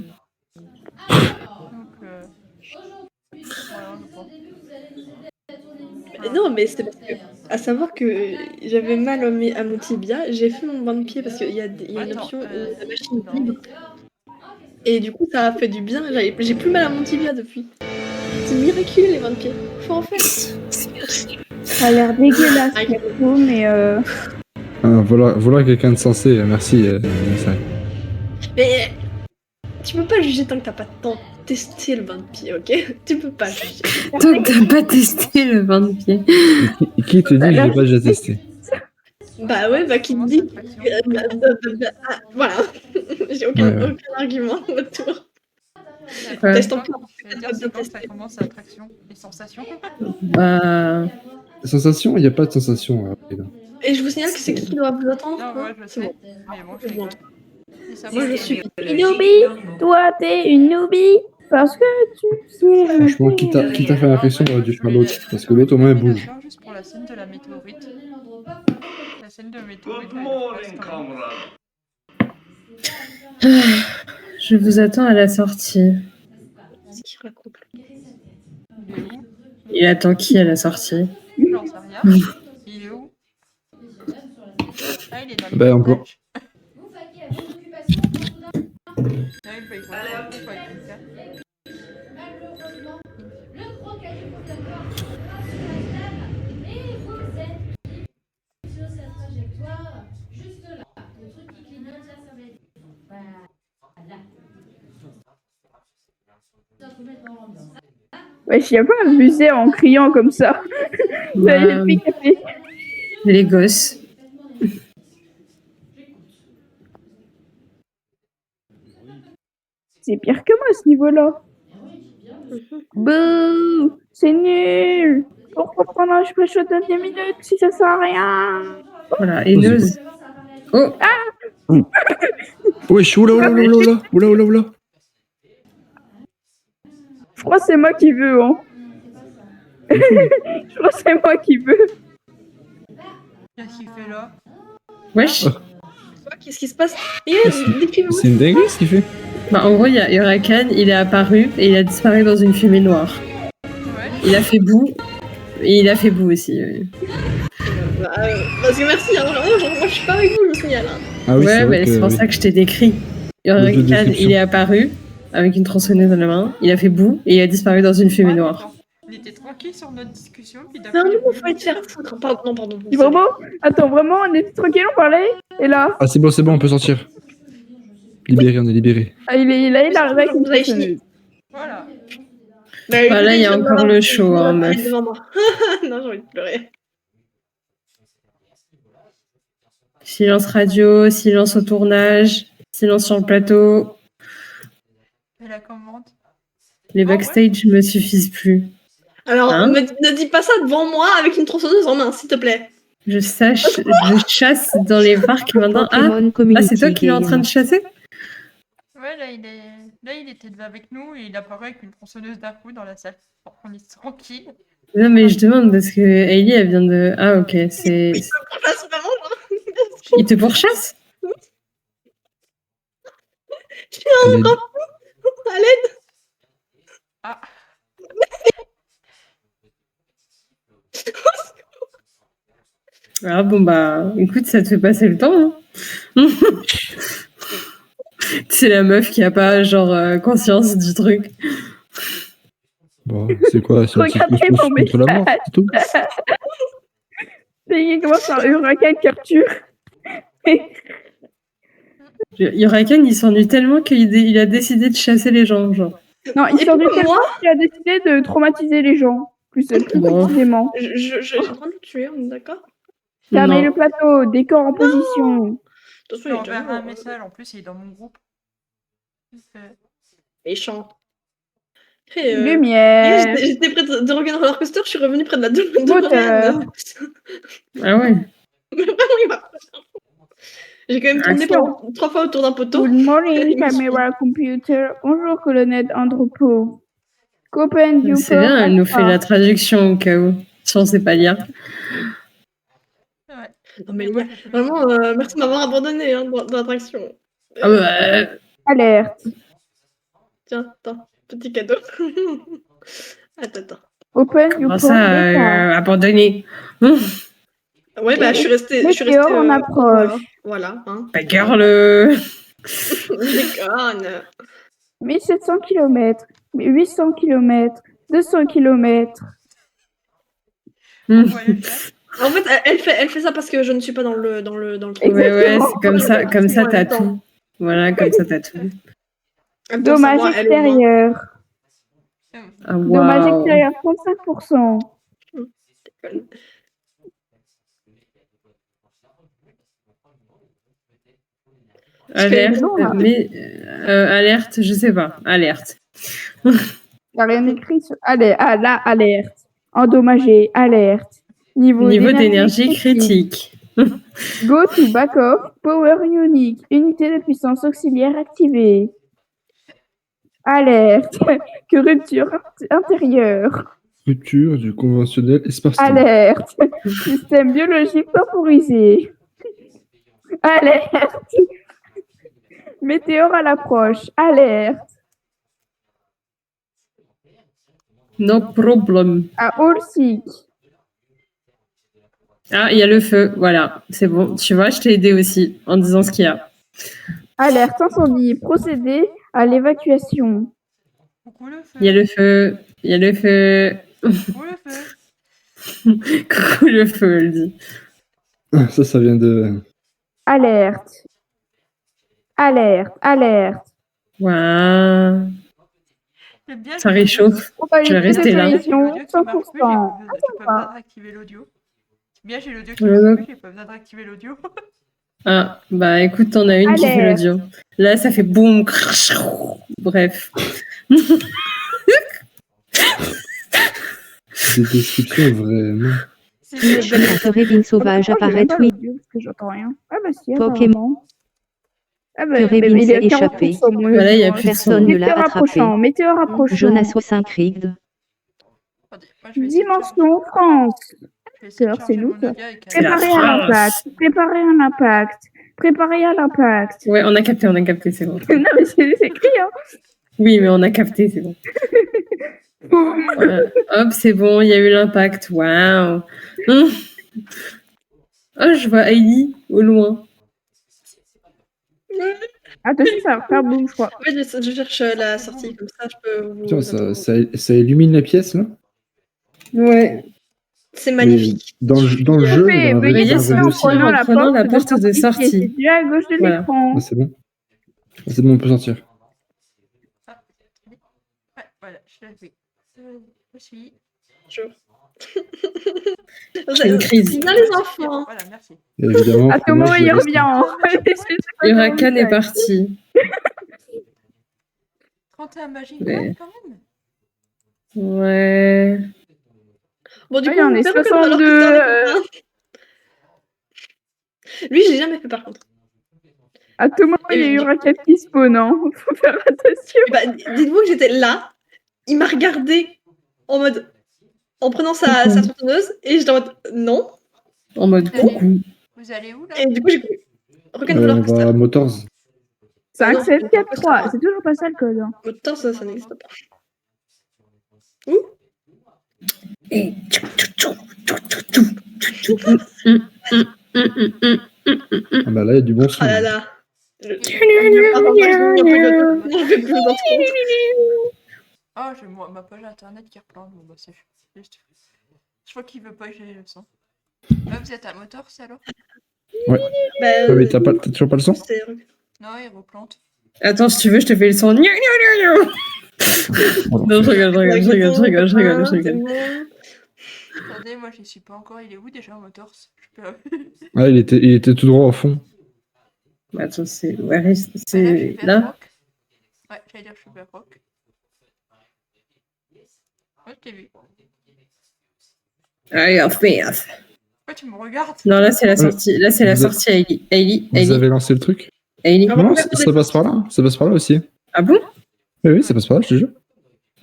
voilà, je pense. Mais non, mais c'est parce que, à savoir que j'avais mal à mon tibia, j'ai fait mon bain de pied parce qu'il y a une Attends, option où la machine vibre. Et du coup, ça a fait du bien, j'ai plus mal à mon tibia depuis. C'est miraculeux les bains de pied, faut en faire. Ça a l'air dégueulasse, perso, mais Ah, voilà quelqu'un de sensé, merci. Vanessa. Mais tu peux pas juger tant que t'as pas tant testé le bain de pied, ok? Tu peux pas juger. Toi, t'as pas testé le bain de pied. Qui te dit que j'ai pas déjà testé? Bah ouais, bah qui te dit ah, voilà. J'ai aucun argument autour. Ouais. Teste en plus. C'est quand ça commence l'attraction, les sensations. Bah, Sensation? Il n'y a pas de sensation. Après, là. Et je vous signale que c'est qui doit vous attendre. Non, moi je C'est sais. bon. Mais bon, C'est je bon. rigole. Si ça Moi va, je suis. une noobie. Toi, t'es une noobie parce que tu sais. Franchement, quitte à faire l'impression du Charlotte, parce que l'autre au moins elle bouge. D'accord, juste pour la scène de la météorite. La scène de météorite. je vous attends à la sortie. Qu'est-ce qu'il raconte? Il est où? Il attend qui à la sortie? J'en sais rien. Il est où? Ah, il est dans le Bah, on peut- village. Ah, il faut y faire un coup, faut y faire. Ouais, je sais pas abuser en criant comme ça. Ça y est, le pic a fait. Les gosses. C'est pire que moi à ce niveau-là. Bouh, c'est nul. Pourquoi prendre un shot de 10 minutes si ça sert à rien? Voilà, haineuse. Oh, Wesh, oula. Je crois que c'est moi qui veux, hein. Je crois que c'est moi qui veux. Qu'est-ce qu'il fait là? wesh. Qu'est-ce qui se passe? Décris-moi. C'est une dinguerie ce qu'il fait. Bah, en gros, il y a Huracan, il est apparu et il a disparu dans une fumée noire. Ouais. Il a fait boue. Et il a fait boue aussi. Parce que merci, hein, genre, moi je suis pas avec vous, je me signale. Hein. Ah oui, ouais, c'est vrai mais que- c'est pour ça que je t'ai décrit. de Huracan, description. il est apparu avec une tronçonneuse dans la main, il a fait boue et il a disparu dans une fumée noire. On était tranquille sur notre discussion, puis Non, d'après. non, faut te faire foutre. Pardon. Vraiment? Attends, vraiment, on était tranquille, on parlait? Et là? Ah, c'est bon, on peut sortir. Libéré, on est libéré. Ah, il arrive avec une Vous avez fini. tronçonneuse. Voilà. Bah, là, il y a encore le show, hein, meuf. Non, j'ai envie de pleurer. Silence radio, silence au tournage, silence sur le plateau. Et la commande. Les backstage me suffisent plus. Alors, Hein ne dis pas ça devant moi avec une tronçonneuse en main, s'il te plaît. Je chasse dans les parcs maintenant. Pokémon Ah, Community c'est toi qui es en train de chasser? Ouais, là, il était avec nous et il apparaît avec une tronçonneuse d'un coup dans la salle. Bon, on est tranquille. Non, mais je demande parce que Ellie, elle vient de. Ah, ok, c'est. Il me pourchasse vraiment, Il te pourchasse? Je suis un grand fou. À l'aide. Ah, Ah, bon, bah, écoute, ça te fait passer le temps. Hein. C'est la meuf qui a pas, genre, conscience du truc. Bon, c'est quoi? C'est un petit Regardez coup mon contre la mort, message. c'est tout? Il commence par Huracan capture. Huracan, il s'ennuie tellement qu'il a décidé de chasser les gens, genre. Non, il s'en Et tellement moi qu'il a décidé de traumatiser les gens. Plus Bon. précisément. J'ai en train de le tuer, on est d'accord? Fermez Non. le plateau, décor en position. je Attention, lui il est déjà enverrai un mort. message. En plus, il est dans mon groupe. Méchant. Et, Lumière. j'étais près de revenir roller coaster, je suis revenue près de la de Moteur. Marianne. Ah ouais. Mais vraiment, il m'a. J'ai quand même tourné Action. 3 fois autour d'un poteau. Good morning, Il me suit. camera computer. Bonjour, colonel Andropo. Copen you C'est bien, elle nous fait la traduction au cas où. Si on sait pas lire. Ouais. Non, mais Et moi, Lia, j'ai plus- vraiment, merci de m'avoir abandonné hein, dans l'attraction. Ah bah, Alerte. Tiens, attends, petit cadeau. Attends. Open you comment port ça, data. abandonné? Ouais, bah, je suis restée. Météo en approche. Voilà, hein. Bah, girl. Déconne. 1700 km, 800 km, 200 km. Ouais, le chat. En fait, elle fait ça parce que je ne suis pas dans le truc. Ouais, c'est comme ça, En t'as même temps. tout. Voilà, comme ça, t'as tout. En même temps, Dommage ça, moi, elle, au moins. extérieur. Ah, Dommage waouh. extérieur 35%. Déconne. Alerte, Non, là. mais alerte, je sais pas. Alerte. Il n'y a rien écrit sur. Allez, ah là, alerte. Endommagé, alerte. Niveau d'énergie critique. Go to back off, power unique, unité de puissance auxiliaire activée. Alerte. Que rupture intérieure. Rupture du conventionnel espartien. Alerte. Système biologique temporisé. Alerte. Météore à l'approche. Alerte. No problem. À Allsick. Ah, il y a le feu. Voilà, c'est bon. Tu vois, je t'ai aidé aussi en disant ce qu'il y a. Alerte incendie. Procédez à l'évacuation. Coucou le feu. Il y a le feu. Il y a le feu. Coucou le feu. Coucou le feu, elle dit. Ah, ça vient de... Alerte. Alerte. Alerte. Waouh. J'aime bien, Ça j'ai- réchauffe. Je vais rester là. J'ai l'audio qui marche plus, 100%. j'ai pas besoin de réactiver l'audio. Bien, j'ai l'audio qui Ouais, marche ouais. plus, j'ai pas besoin de réactiver l'audio. Ah, bah écoute, t'en as une qui fait Alerte. l'audio. Là, ça fait boum. Bref. Des descriptions vraiment... C'est bien. Chasseur et bine sauvage apparaît, oui. Parce que j'entends rien. Ah bah si, Pokémon. apparemment. Ah bah, Que Rébin il est à s'est échappé. 40%, mon Voilà, il y a audio. plus de son. Personne ne l'a Météore attrapé. approchant. Météore approchant. Jonas 65 Rigged. Attendez, moi, je vais essayer de Dimension France. charger- je vais essayer de C'est charger nous, mon ça. audio avec un- C'est la Préparez à France. l'impact. Préparez à l'impact. Préparez à l'impact. Ouais, on a capté, c'est bon. Non mais c'est écrit hein. Oui, mais on a capté, c'est bon. Hop, c'est bon, il y a eu l'impact. Waouh. Oh, je vois Heidi au loin. Attention, ça va faire boum, je crois. En fait, je cherche la sortie, comme ça je peux vous. Tiens, ça illumine la pièce, là? Ouais. C'est magnifique. Mais dans le jeu, dans la Veuillez vraie vie, sortir ça en aussi. prenant la Prenons la porte porte de sortie. qui est située à gauche de Voilà. l'écran. Ah, c'est bon. Ah, c'est bon, on peut sortir. Ouais, voilà, je l'ai fait. Je suis. C'est une crise. Bien les enfants. Voilà, merci. Et évidemment, À tout moi, moment, je il reste- revient. Huracan est parti. 31 magiques Ouais. quand même. Ouais. Bon, du Ouais, coup, on est fais reconnaître alors 62, que c'est un copain. Lui, j'ai jamais fait par contre. À tout moment, il y a eu Raquel qui spawn, hein. Faut faire attention. Bah, dites-vous que j'étais là, il m'a regardé en mode. En prenant sa tronçonneuse, et j'étais en mode non. En mode coucou. Vous allez où là? Et du coup, j'ai reconnaître On leur va coaster. à Motors. 5, non, 7, c'est 4, pas 3. ça. C'est toujours pas ça le code. Hein. Autant ça n'existe pas. Où? Et Ah bah là, il y a du bon son. Ah là là. Non, je fais plus Ah, j'ai ma page internet qui replante. Bon, bah, c'est juste. Je crois qu'il veut pas que j'ai le son. Là, vous êtes à Motors alors? Ouais. Ouais, mais t'as toujours pas le son? Non, il replante. Attends, si tu veux, je te fais le son. Non, je rigole. Attendez, moi j'y suis pas encore. Il est où déjà Motors? Ah, il était tout droit au fond. Attends, c'est. Ouais, c'est là? Ouais, j'allais dire je suis Rock. Ouais, je t'ai vu. Pourquoi tu me regardes? Non, là, c'est la sortie. Là, c'est la sortie Hailey. Vous avez lancé le truc? Hailey. Non, ça passe par là. Ça passe par là aussi. Ah bon? Oui, ça passe par là, je te jure.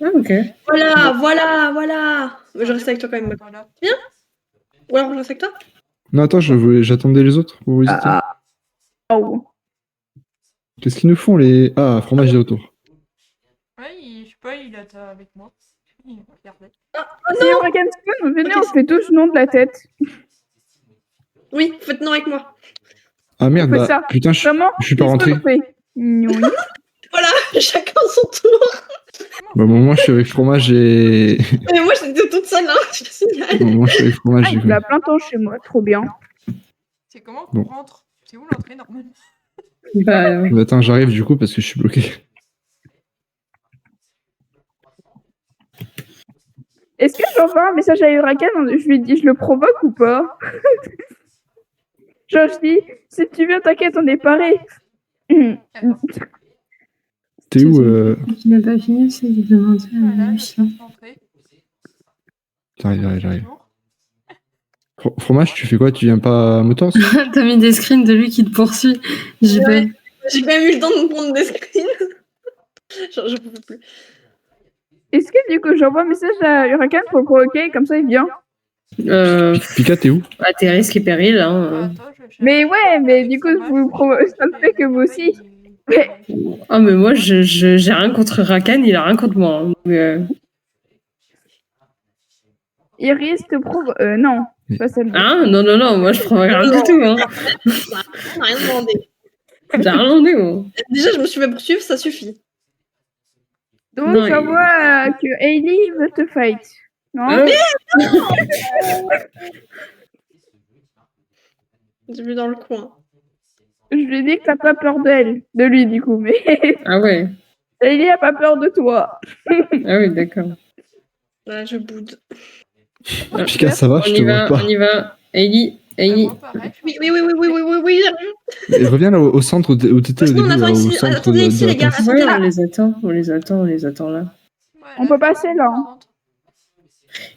Ah, ok. Voilà. Je reste avec toi quand même. Voilà. Bien? Ou alors je reste avec toi? Non, attends, j'attendais les autres. Vous hésitez. Oh. Qu'est-ce qu'ils nous font les. Ah, fromage des retours. Ouais, je sais pas, il est avec moi. Il regardait. Si Huracan spawn, venez, on fait tous nom de la tête. Oui, faites non avec moi. Ah merde, On fait bah ça. putain, je suis pas rentré. Voilà, chacun son tour. Bah, moi, je suis avec fromage et. Mais moi, j'étais toute seule, hein, je te signale. Moi, je suis avec fromage. Ah, il y a plein de temps chez moi, trop bien. C'est comment qu'on rentre? C'est où l'entrée normalement? Bah, attends, j'arrive du coup parce que je suis bloqué. Est-ce que j'envoie un message à Huracan? Je lui dis, je le provoque ou pas? Genre, je dis, si tu viens, t'inquiète, on est paré. T'es où Tu n'as pas fini, c'est de demander à la Lucien. J'arrive. Fromage, tu fais quoi? Tu viens pas à Motors? T'as mis des screens de lui qui te poursuit. J'ai pas. J'ai quand même eu le temps de me prendre des screens. Genre, je pouvais plus. Est-ce que du coup, j'envoie un message à Huracan pour le provoquer, comme ça il vient? Pika, t'es où? À tes risques et périls, hein. Mais ouais, mais du coup, ça le fait que vous aussi. Ah, mais moi, j'ai rien contre Rakan, il a rien contre moi. Hein. Iris te provoque. Non, pas celle-là. Ah, non, moi je provoque rien du tout. Hein. On n'a rien demandé. J'ai rien demandé, moi. Déjà, je me suis fait poursuivre, ça suffit. Donc, j'envoie que Hailey veut te fight. Non? J'ai vu dans le coin. Je lui ai dit que t'as pas peur d'elle, de lui du coup, mais. Ah ouais. Hailey a pas peur de toi. Ah oui, d'accord. Là, je boude. Pika, ça va? Je te vois pas. On y va. Hailey. Oui. Et reviens là au centre où t'étais au début. On attend ici. Attendez ici, les gars. Ouais, on les attend là. On peut passer là. Hein.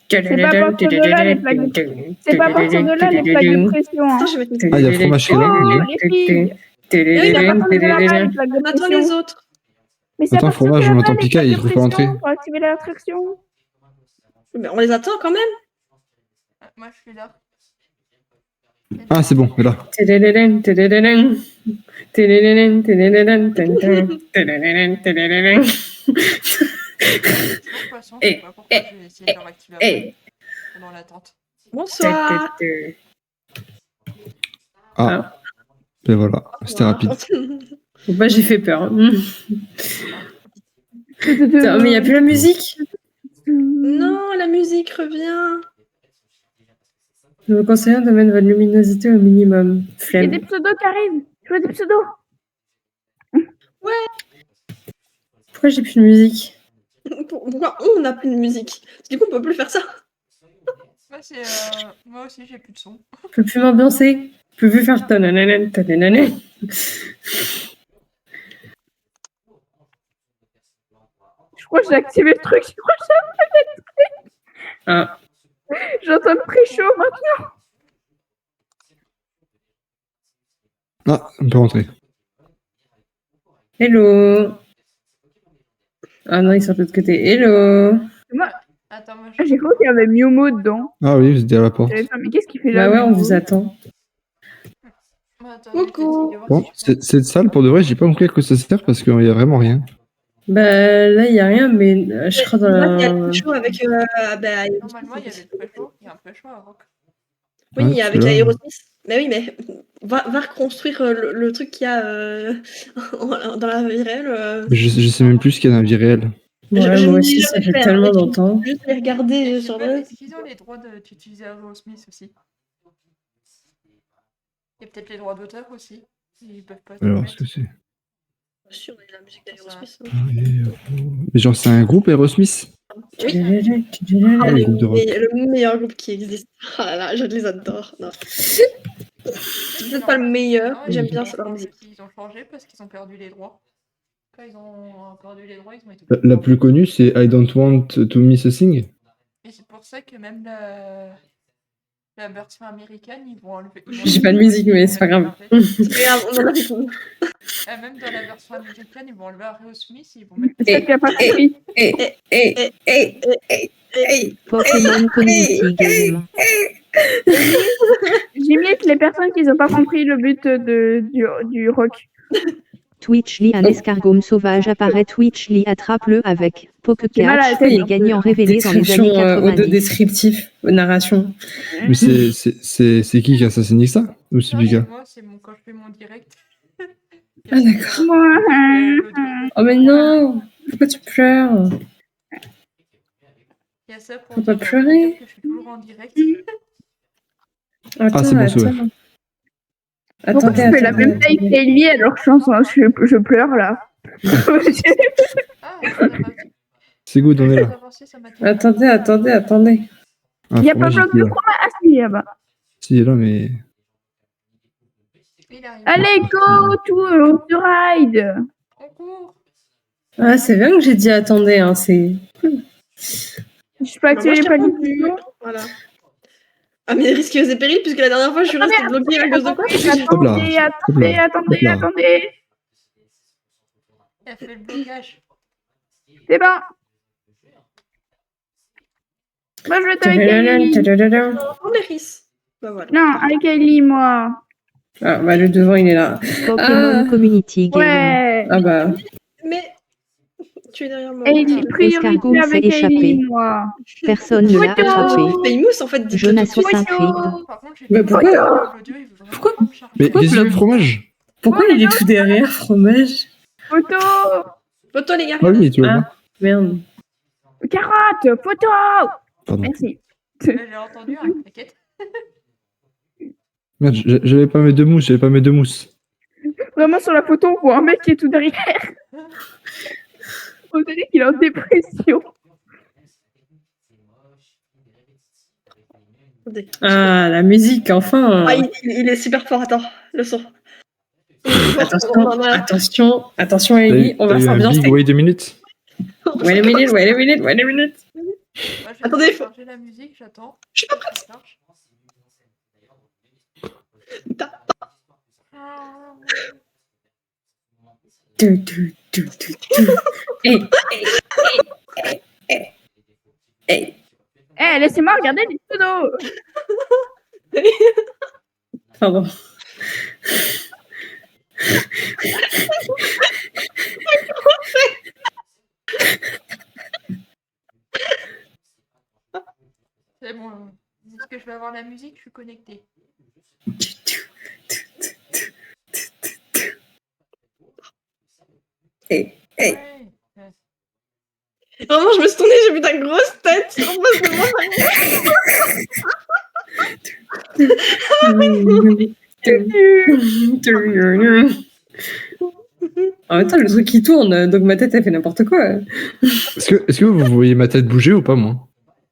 C'est pas à partir de là les plaques de... C'est pas à partir de là les plaques de pression. Hein. Ah, il y a fromage qui est là. Oh, les filles. Il y a pas à partir de là-bas les plaques de On attend pression. les autres. Mais c'est à Attends, partir fromage, de on là-bas, attend les Pika, plaques il de faut pas pression rentrer. pour activer l'attraction. Mais on les attend quand même. Moi, je suis là. Ah, c'est bon, là. Pendant l'attente. Bonsoir. Ah. Et voilà, c'était rapide. Bah, j'ai fait peur. Mais il n'y a plus la musique. Non, la musique revient. Je vous conseille de mettre votre luminosité au minimum. Il y a Flemme. des pseudos qui arrivent. Je vois des pseudos. Pourquoi j'ai plus de musique? Pourquoi on n'a plus de musique? Du coup, on peut plus faire ça. Moi aussi, j'ai plus de son. Je peux plus m'ambiancer. Je peux plus faire tanananan, tanananan. Je crois que j'ai activé le truc. Je crois que j'ai activé le truc. Ah. J'entends le pré-show maintenant. Ah, on peut rentrer. Hello. Ah non, ils sont de l'autre côté. Hello. Attends, moi J'ai cru qu'il y avait Miumo dedans. Ah oui, vous étiez à la porte. Mais qu'est-ce qu'il fait là? Bah ouais, on Miumo vous attend. Attends, Bon, cette salle, pour de vrai, j'ai pas compris à quoi ça sert parce qu'il y a vraiment rien. Bah là, il y a rien, mais je crois dans Là, il y a la... le show avec. Normalement, il y avait le pré-show, il y a un pré-show avant. Oui, Ouais, parce avec que là- Aerosmith. Mais oui, mais va reconstruire le truc qu'il y a dans la vie réelle. Mais je sais même plus ce qu'il y a dans la vie réelle. Ouais, je moi n'ai aussi, ça jamais fait fait, tellement hein, mais longtemps. Juste les regarder sur le. Est-ce qu'ils ont les droits d'utiliser Aerosmith aussi? Il y a peut-être les droits d'auteur aussi. Ils peuvent pas se Alors, mettre. ce que c'est. Sûr, il y a la musique d'Aerosmith. Mais genre, c'est un groupe Aerosmith? Oui. Ah, le groupe de rock. Le meilleur groupe qui existe. Ah là là, je les adore. Non. C'est peut-être pas le meilleur, j'aime bien leur musique. Ils ont changé parce qu'ils ont perdu les droits. Quand ils ont perdu les droits, ils ont été. La plus connue, c'est I Don't Want to Miss a Thing. Et c'est pour ça que même la version américaine, ils vont enlever. J'ai pas de musique, mais c'est pas grave. C'est pas grave, on en a fait tout. Même dans la version américaine, ils vont enlever Aerosmith, ils vont mettre. C'est ça qu'il a pas compris. Pokémon Community Game. J'imite les personnes qui n'ont pas compris le but du rock. Twitchly, un escargot sauvage apparaît. Twitchly attrape-le avec J'ai mal à la Pokecatch, tête, les hein. gagnants révélés dans les années Description audio 90. descriptif, narration. Mais c'est qui a assassiné ça? Ou c'est Non, Pika? c'est moi, c'est quand je fais mon direct. Ah d'accord. Oh mais non, pourquoi tu pleures? Il y a ça pour Faut pas dire, pleurer. que je suis toujours en direct. Attends, c'est bon, Sauvé. Pourquoi tu fais la même taille qu'Ellie alors je pleure là. Ah, ça m'a fait. C'est good, on est là. Attendez. Ah, Il y a pas fromage, bloc il est de là. chroma. Ah si, là-bas. Si, il est là, mais. Il arrive. Allez, go to the ride. On court. Ah, c'est bien que j'ai dit attendez, hein, c'est... Je peux activer les planifications. Voilà. Ah, mais risques et périls, puisque la dernière fois, je suis restée bloquée à cause de quoi? Attendez. Elle fait le blocage. C'est bon. Moi, je vais être avec Ellie. Oh, Méris. Bah voilà. Non, avec Ellie, moi. Ah, bah le devant, il est là. Pokémon Community Game. Ouais. Ah bah... Mais tu es derrière moi. Ellie, Escargot priorité s'est avec échappé. Ellie, moi. Personne ne l'a attrapé. Famous, en fait. Jonas 65. Par contre, j'ai Mais fait pourquoi l'audio, il veut vraiment Pourquoi pas me charger. Mais qu'est-ce que c'est le fromage? Pourquoi il est tout derrière, fromage? Photo. Photo, les gars. Ah oui, tu vois. Ah, merde. Carotte. Photo. Pardon. Merci. J'ai entendu, hein, t'inquiète. Merde, j'avais pas mes deux mousses. Vraiment, sur la photo, on voit un mec qui est tout derrière. On dirait qu'il est en dépression. Ah, la musique, enfin. Ah, il est super fort, attends, le son. Attention, Ellie, on va T'as eu un s'ambiancer. big wait a minute. Wait a minute. Moi, je Attendez, vais faut- charger la musique, j'attends. Je suis pas prête. Charge. Eh, laissez-moi regarder les photos. Pardon. C'est bon. Est-ce que je vais avoir la musique? Je suis connectée. Hey. Ouais. Vraiment, je me suis tournée, j'ai vu ta grosse tête en face de En même temps, le truc qui tourne, donc ma tête, elle fait n'importe quoi. Est-ce que vous voyez ma tête bouger ou pas, moi?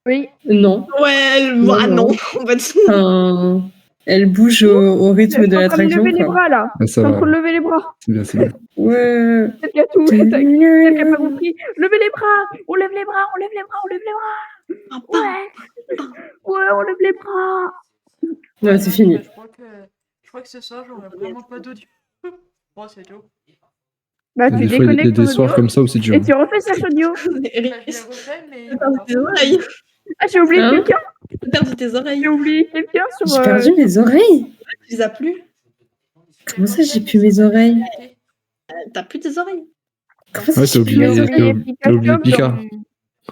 Oui. Non. Ouais, Non, ah non. non, en fait. Enfin, elle bouge au rythme de Je suis en train de l'attraction. lever les quoi. bras là. Ah, Je ça suis en va. train de lever les bras. C'est bien, c'est bien. Ouais. Peut-être qu'il y a tout. Peut-être qu'il y a pas compris. Levez les bras. On lève les bras. On lève les bras. On lève les bras. Ouais. Ouais, on lève les bras. Ouais, c'est fini. Je crois que ce soir, j'aurai vraiment pas d'audio. Bon, c'est tout. Bah, tu Des fois, il y a déconnectes des ton soirs audio comme ça où c'est dur. et tu refais cet audio. Bah, je l'ai refait, mais. Tes oreilles. Ah, j'ai oublié Hein quelqu'un. T'as perdu tes oreilles. J'ai oublié quelqu'un sur. J'ai perdu mes oreilles. Tu les as plus. Comment ça, j'ai plus mes oreilles? T'as plus tes oreilles. Comment ça, Ouais, j'ai t'as plus mes oublié, oreilles? t'as oublié Pika.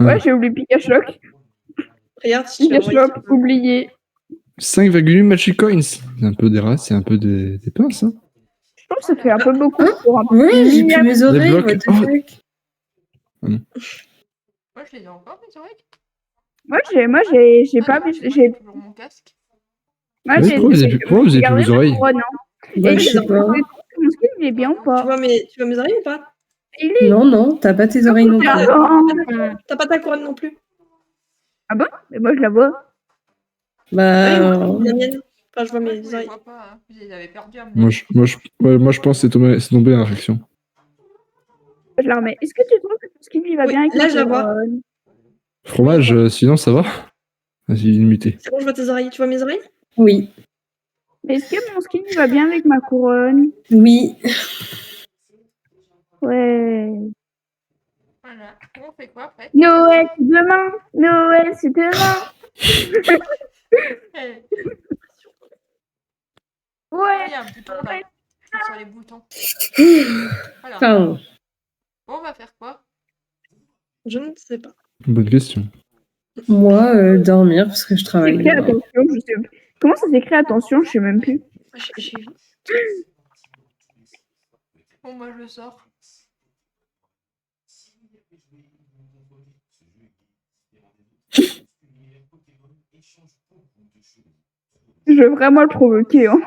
Ouais, j'ai oublié Pikachu. Regarde, si tu Pikachu, oublié. 5,8 Magic Coins. C'est un peu des rats, c'est un peu des pinces. Hein. Je trouve que ça fait un peu beaucoup pour un Ouais, j'ai mini- plus mes oreilles. blocs. What the Oh. fuck? Moi, je les ai encore, mes oreilles. Moi, j'ai pas. J'ai. toujours mon casque. Moi, Ouais, j'ai. pourquoi vous avez plus vos oreilles? couronne, Bah, Et je sais pas. mon skin, il est bien ou pas? Tu vois mes oreilles ou pas? Il est. Non, non, t'as pas tes oreilles non plus. T'as pas ta couronne non plus. Ah bon? Mais moi, je la vois. Bah, La mienne. Enfin, je vois mes Je les oreilles. vois pas, hein. Vous les avez perdus à Moi, je pense que c'est tombé en réflexion. Je la remets. Est-ce que tu trouves que ton skin, il va bien avec là, ma je la vois. couronne? Fromage, sinon ça va? Vas-y, limité. C'est bon, je vois tes oreilles. Tu vois mes oreilles? oui. Mais est-ce que mon skin, il va bien avec ma couronne? Oui. Ouais. Voilà. On fait quoi après? Noël, c'est demain. Noël, c'est demain. Eh, Ouais. il y a un bouton là. Clique sur les boutons. Voilà. Pardon. Bon, on va faire quoi? Je ne sais pas. Bonne question. Moi, dormir parce que je travaille S'écrit demain. attention, je sais. Comment ça s'écrit attention? Je sais même plus. J'ai vu. Bon, moi, je sors. Je veux vraiment le provoquer, hein.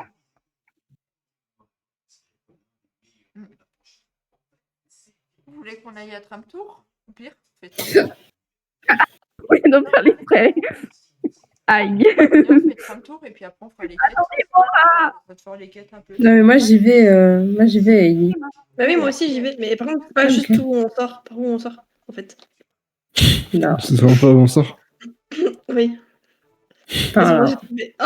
Vous voulez qu'on aille à Tramtour? Au pire, on fait Tramtour. Oui, donc faire les frais. Aïe. Et on fait Tramtour et puis après on fera les quêtes. Attendez-moi. On va faire les quêtes un peu. Non, mais moi, j'y vais à Ellie. Bah oui, moi aussi j'y vais. Mais par contre, pas Ok. juste où on sort. Par où on sort, en fait. Non, C'est vraiment pas où on sort. Oui. par Parce que moi, là. j'ai trouvé.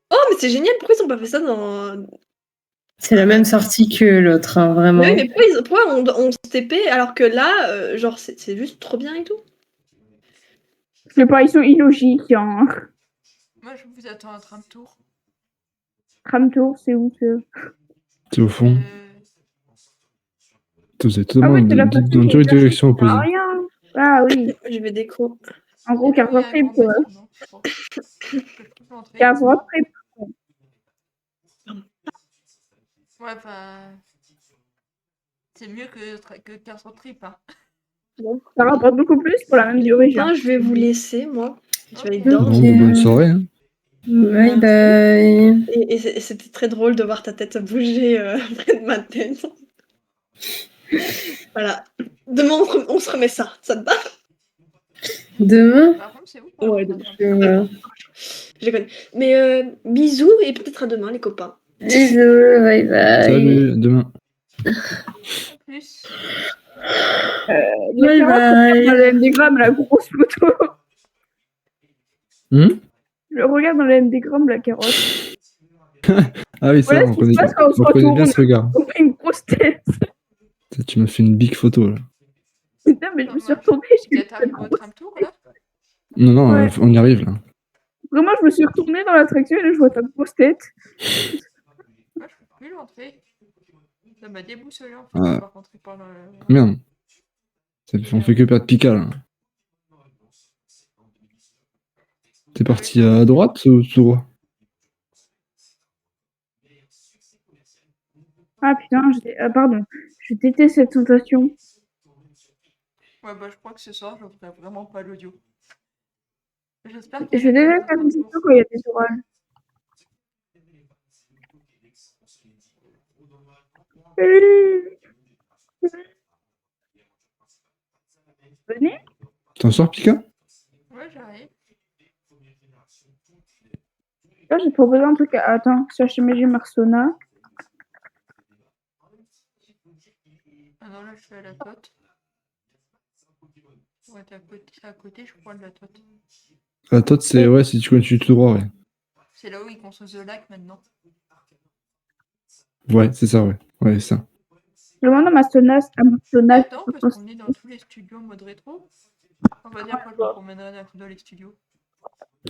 Oh, mais c'est génial. Pourquoi ils ont pas fait ça dans. C'est la même sortie que l'autre, hein, vraiment. Mais oui, mais pourquoi on se TP alors que là, genre, c'est juste trop bien et tout? Je sais pas, ils sont illogiques, hein. Moi, je vous attends à Tramtour. Tramtour, c'est où ça? C'est au fond. Vous êtes totalement Ah oui, c'est la dans façon deux dont directions opposées. Ah, rien. Ah oui. Je vais déco. En gros, carte trip, quoi. Carte trip. Ouais, enfin. C'est mieux que Cars Road Trip, hein. Bon, ça rapporte beaucoup plus pour la même durée. Enfin, je vais vous laisser, moi. Je vais aller Bon, dormir. bonne soirée. Hein. Bye bye. Et c'était très drôle de voir ta tête bouger près de ma tête. Voilà. Demain, on se remet ça. Ça te va? Demain? Par contre, c'est où? Ouais, demain. Je les connais. Mais bisous et peut-être à demain, les copains. Bisous, bye bye. Salut, demain. Plus. Bye bye. Dans le MDgramme, la grosse photo. Je regarde dans le MDgramme, la carotte. Ah oui, ça, Voilà on ce qui se passe quand on se connaît bien retourne. ce regard. On fait une grosse tête. Tu m'as fait une big photo là. Putain, mais je me suis retournée. Vous êtes arrivé au Tramtour, là? Non, non, Ouais. on y arrive là. Vraiment, je me suis retournée dans l'attraction et je vois ta grosse tête. Moi, je peux plus l'entrer. Ça m'a déboussolé en fait. Ah. Par contre, par le... Merde. On fait que perdre Pika là. T'es parti à droite ou tout droit? Ah putain, pardon. Je déteste cette sensation. Ouais, bah, je crois que ce soir, je ferai vraiment pas l'audio. J'espère Je déteste faire une sensation quand il y a des orages. Venez. T'en sors Pika? Ouais, j'arrive. Là, j'ai proposé un truc. Attends, chercher mes Marsona. Ah non, là, je suis à la tote. Ouais, t'es à côté, je prends de la tote. Todd, c'est ouais, si tu continues tout droit, ouais. C'est là où ils construisent le lac maintenant. Ouais, c'est ça, ouais. Ouais, c'est ça. Je demande Amazonas. Attends, on peut se promener dans tous les studios en mode rétro. On va dire quoi, je me promènerai dans les studios.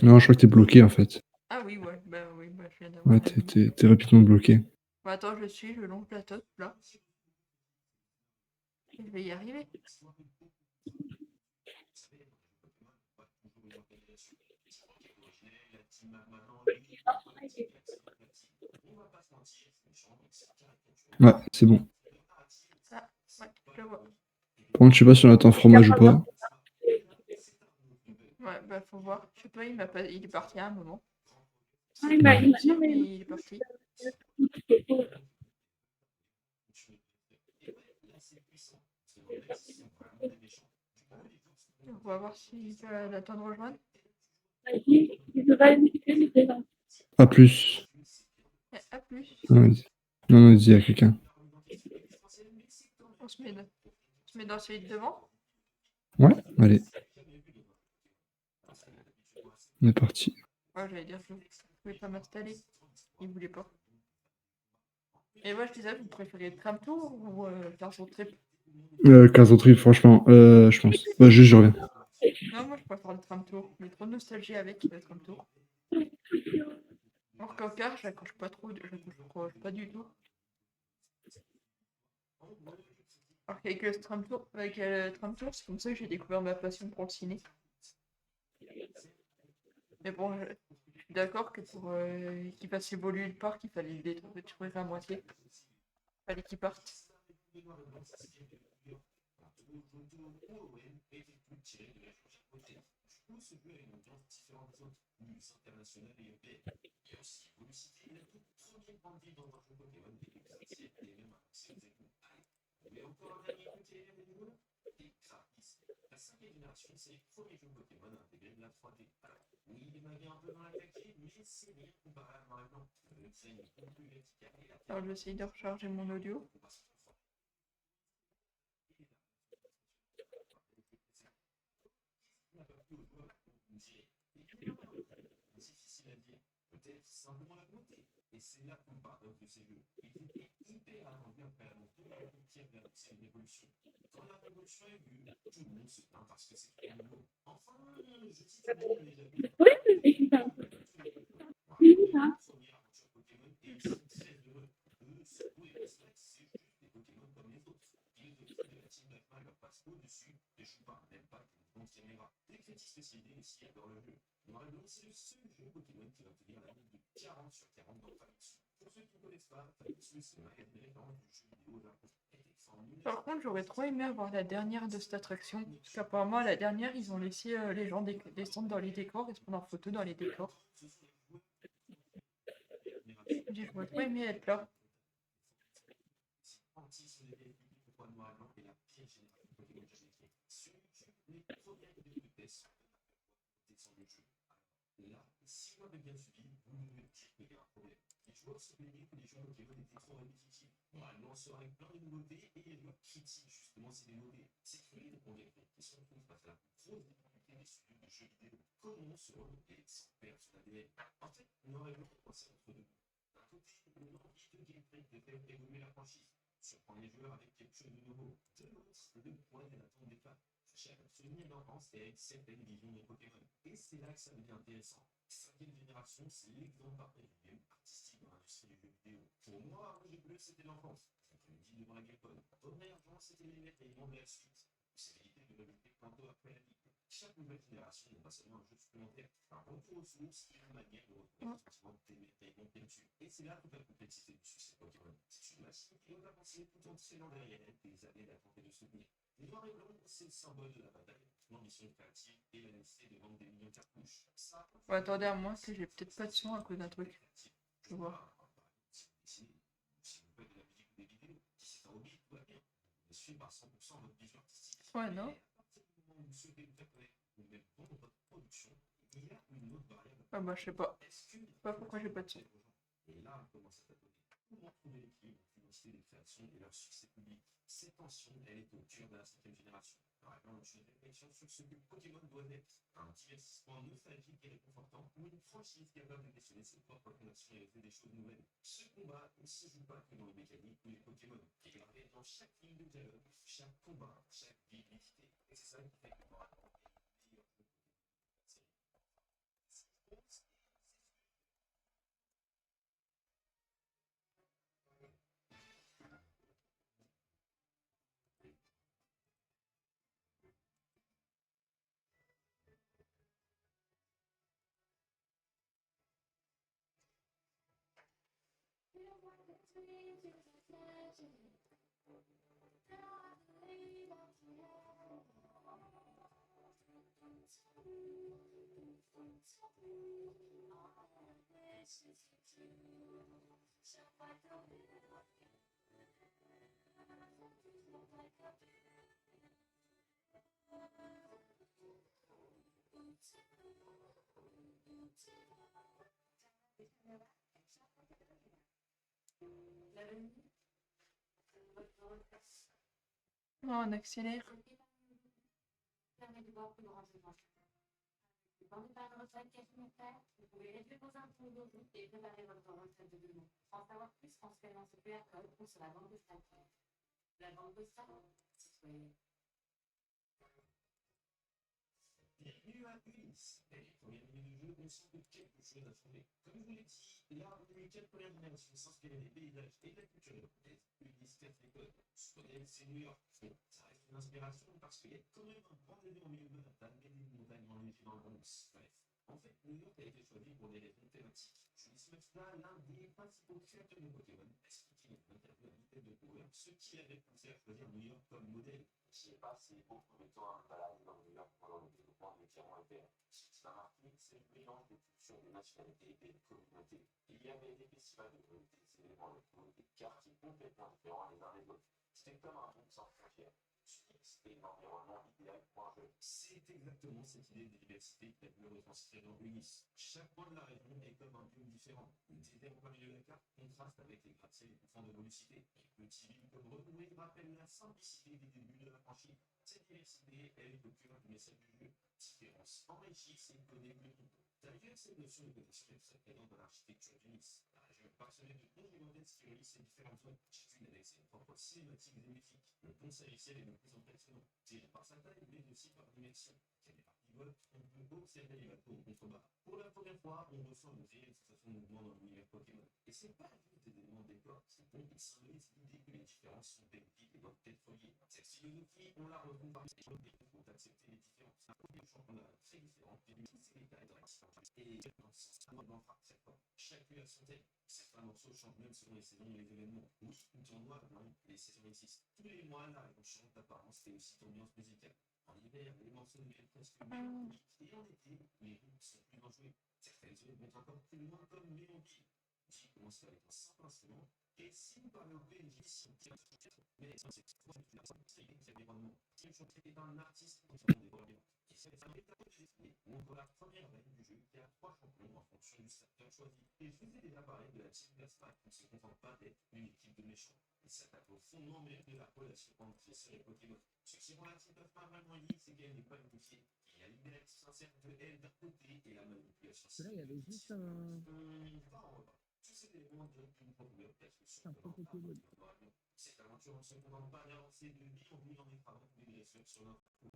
Non, je crois que t'es bloqué en fait. Ah oui, oui, je viens d'avoir Ouais, la t'es rapidement bloqué. Bah attends, je longe la top, là. Je vais y arriver. Ouais, c'est bon. Ah, ouais, je le vois. Par contre, je sais pas si on attend fromage ou pas. Ouais, bah faut voir. Je sais pas, il est parti à un moment. Ah, Il est parti. On va voir s'il peut l'attendre rejoindre. À plus. À plus. Non, non, dis à quelqu'un. On se met dans celui de devant. Ouais, allez. On est parti. Ouais, j'allais dire, je pouvais pas m'installer. Il voulait pas. Et moi, je disais, vous préférez tram tour ou Carson Trip? 15 autres trip, franchement, je pense. Juste, je reviens. Non, moi, je préfère le tram tour. J'ai trop de nostalgie avec le tram tour. Alors qu'en car, j'accroche pas trop, j'accroche pas du tout. Alors qu'avec le tram tour, c'est comme ça que j'ai découvert ma passion pour le ciné. Mais bon, je suis d'accord que pour qu'il fasse évoluer le parc, il fallait le détruire à moitié. Fallait qu'il parte. Alors, je vais essayer de recharger mon audio. Par contre, j'aurais trop aimé avoir la dernière de cette attraction. Parce qu'apparemment, la dernière, ils ont laissé les gens descendre dans les décors et se prendre en photo dans les décors. J'aurais trop aimé être là. Ouais, attendez à moi que j'ai peut-être pas de son à cause d'un truc. Je vais voir. Ouais, non? Ah bah je sais pas. Je sais pas pourquoi j'ai pas de son. l'identité des créations et leur succès public. Cette tension, elle est au cœur de la 5e génération. Vraiment une réflexion sur ce que Pokémon doit être. Un divertissement nostalgique et réconfortant ou une franchise capable de questionner ses propres fondations et de des choses nouvelles. Ce combat ne se joue pas que dans les mécaniques ou les Pokémon, qui est gravé dans chaque ligne de dialogue, chaque combat, chaque virilité. Et c'est ça qui fait que moi, c'est le meilleur jeu Pokémon de la série. Ce qui compte, c'est Non, on accélère. Vendez par une retraite cash-montaire, vous pouvez réduire vos impôts d'aujourd'hui et préparer votre retraite de demain. En savoir plus en scannant ce QR code ou sur la banque de Star. La banque de Star, citoyenne. Bienvenue à Ulysse. Et les premières minutes de jeu, on sent que quelque chose a changé. Comme je vous l'ai dit, là, les 4 premières générations s'inspiraient des paysages et de la culture européenne. Ulysse casse les codes. Ce modèle, c'est New York. Bon, ça reste une inspiration parce qu'il y a quand même un grand élément au milieu de Manhattan et des montagnes enneigées dans le Bronx. Bref. En fait, New York a été choisi pour des raisons thématiques. Julius Mefta, l'un des principaux créateurs de Pokémon, expliquait dans une interview à Nintendo de Power ce qui avait poussé à choisir New York comme modèle. Je sais pas si beaucoup de temps à me balader dans New York pendant le développement de l'Étiron européen. Ce qui m'a marqué, c'est le mélange des cultures, des nationalités et des communautés. Il y avait des festivals de communautés, des événements locaux, des quartiers complètement différents les uns des autres. C'était comme un monde sans frontières. C'était l'environnement idéal pour un jeu. C'est exactement cette idée de diversité qui a pu retranscrire dans Ulysse. Chaque point de la région est comme un biome différent. Une terre au milieu de la carte contraste avec les gratte-ciels et confins de Volocité. Les petits villes comme Renoué rappellent la simplicité des débuts de la franchise. Cette diversité, elle est au cœur du message du jeu. Différence enrichissent et connaît le monde. D'ailleurs, cette notion de connexion est très présente dans l'architecture d'Ulysse. La région est parsemée de ponts gigantesques qui relient ces différentes zones, chacune avec ses propres cinématiques émétiques. Le pont Saliciel est de plus impressionnant, tiré par sa taille, mais aussi par l'immersion. Caméra pivote, on peut observer les bateaux en contrebas. Pour la première fois, on ressent une réelle sensation de mouvement dans l'univers Pokémon. Et c'est pas juste des éléments de décor, c'est donc ils symbolisent l'idée que les différences sont bénéfiques et doivent être reliées. Cette philosophie, on la retrouve par les choses il faut accepter les différences. C'est un premier championnat très différent, et dans ce sens, on frappe cette fois. Chaque lieu a son thème. Certains morceaux changent même selon les saisons et les événements. Oui, une tournoi, non, les saisons existent. Tous les mois, la région change d'apparence et aussi d'ambiance musicale. En hiver, les morceaux deviennent presque mélancoliques, et en été, les rythmes sont plus enjoués. Certaines zones vont encore plus loin comme Mélodie. J'y commence avec un simple instrument, et si vous parlez au PNJ, si on tire mais c'est l'environnement. Si le chantier est un artiste, on se des problèmes. Et c'est un état de gestion, ou encore la première règle du jeu qui a 3 champions en fonction du starter choisi. Et je vous ai déjà parlé de la team Gaspa qui ne se contente pas d'être une équipe de méchants. Il s'attaque au fondement même de la relation entre les et Pokémon. Ce qui rend la team Gaspa vraiment liée, c'est qu'elle n'est pas unifiée. Il y a l'idée sincère de elle d'un côté et la manipulation. Là, il y avait juste un. Tous ces éléments donnent une profondeur Un peu Pokémon. cette aventure ne se contente pas d'avancer de vie en vie en écravant tous les blessures sur l'info.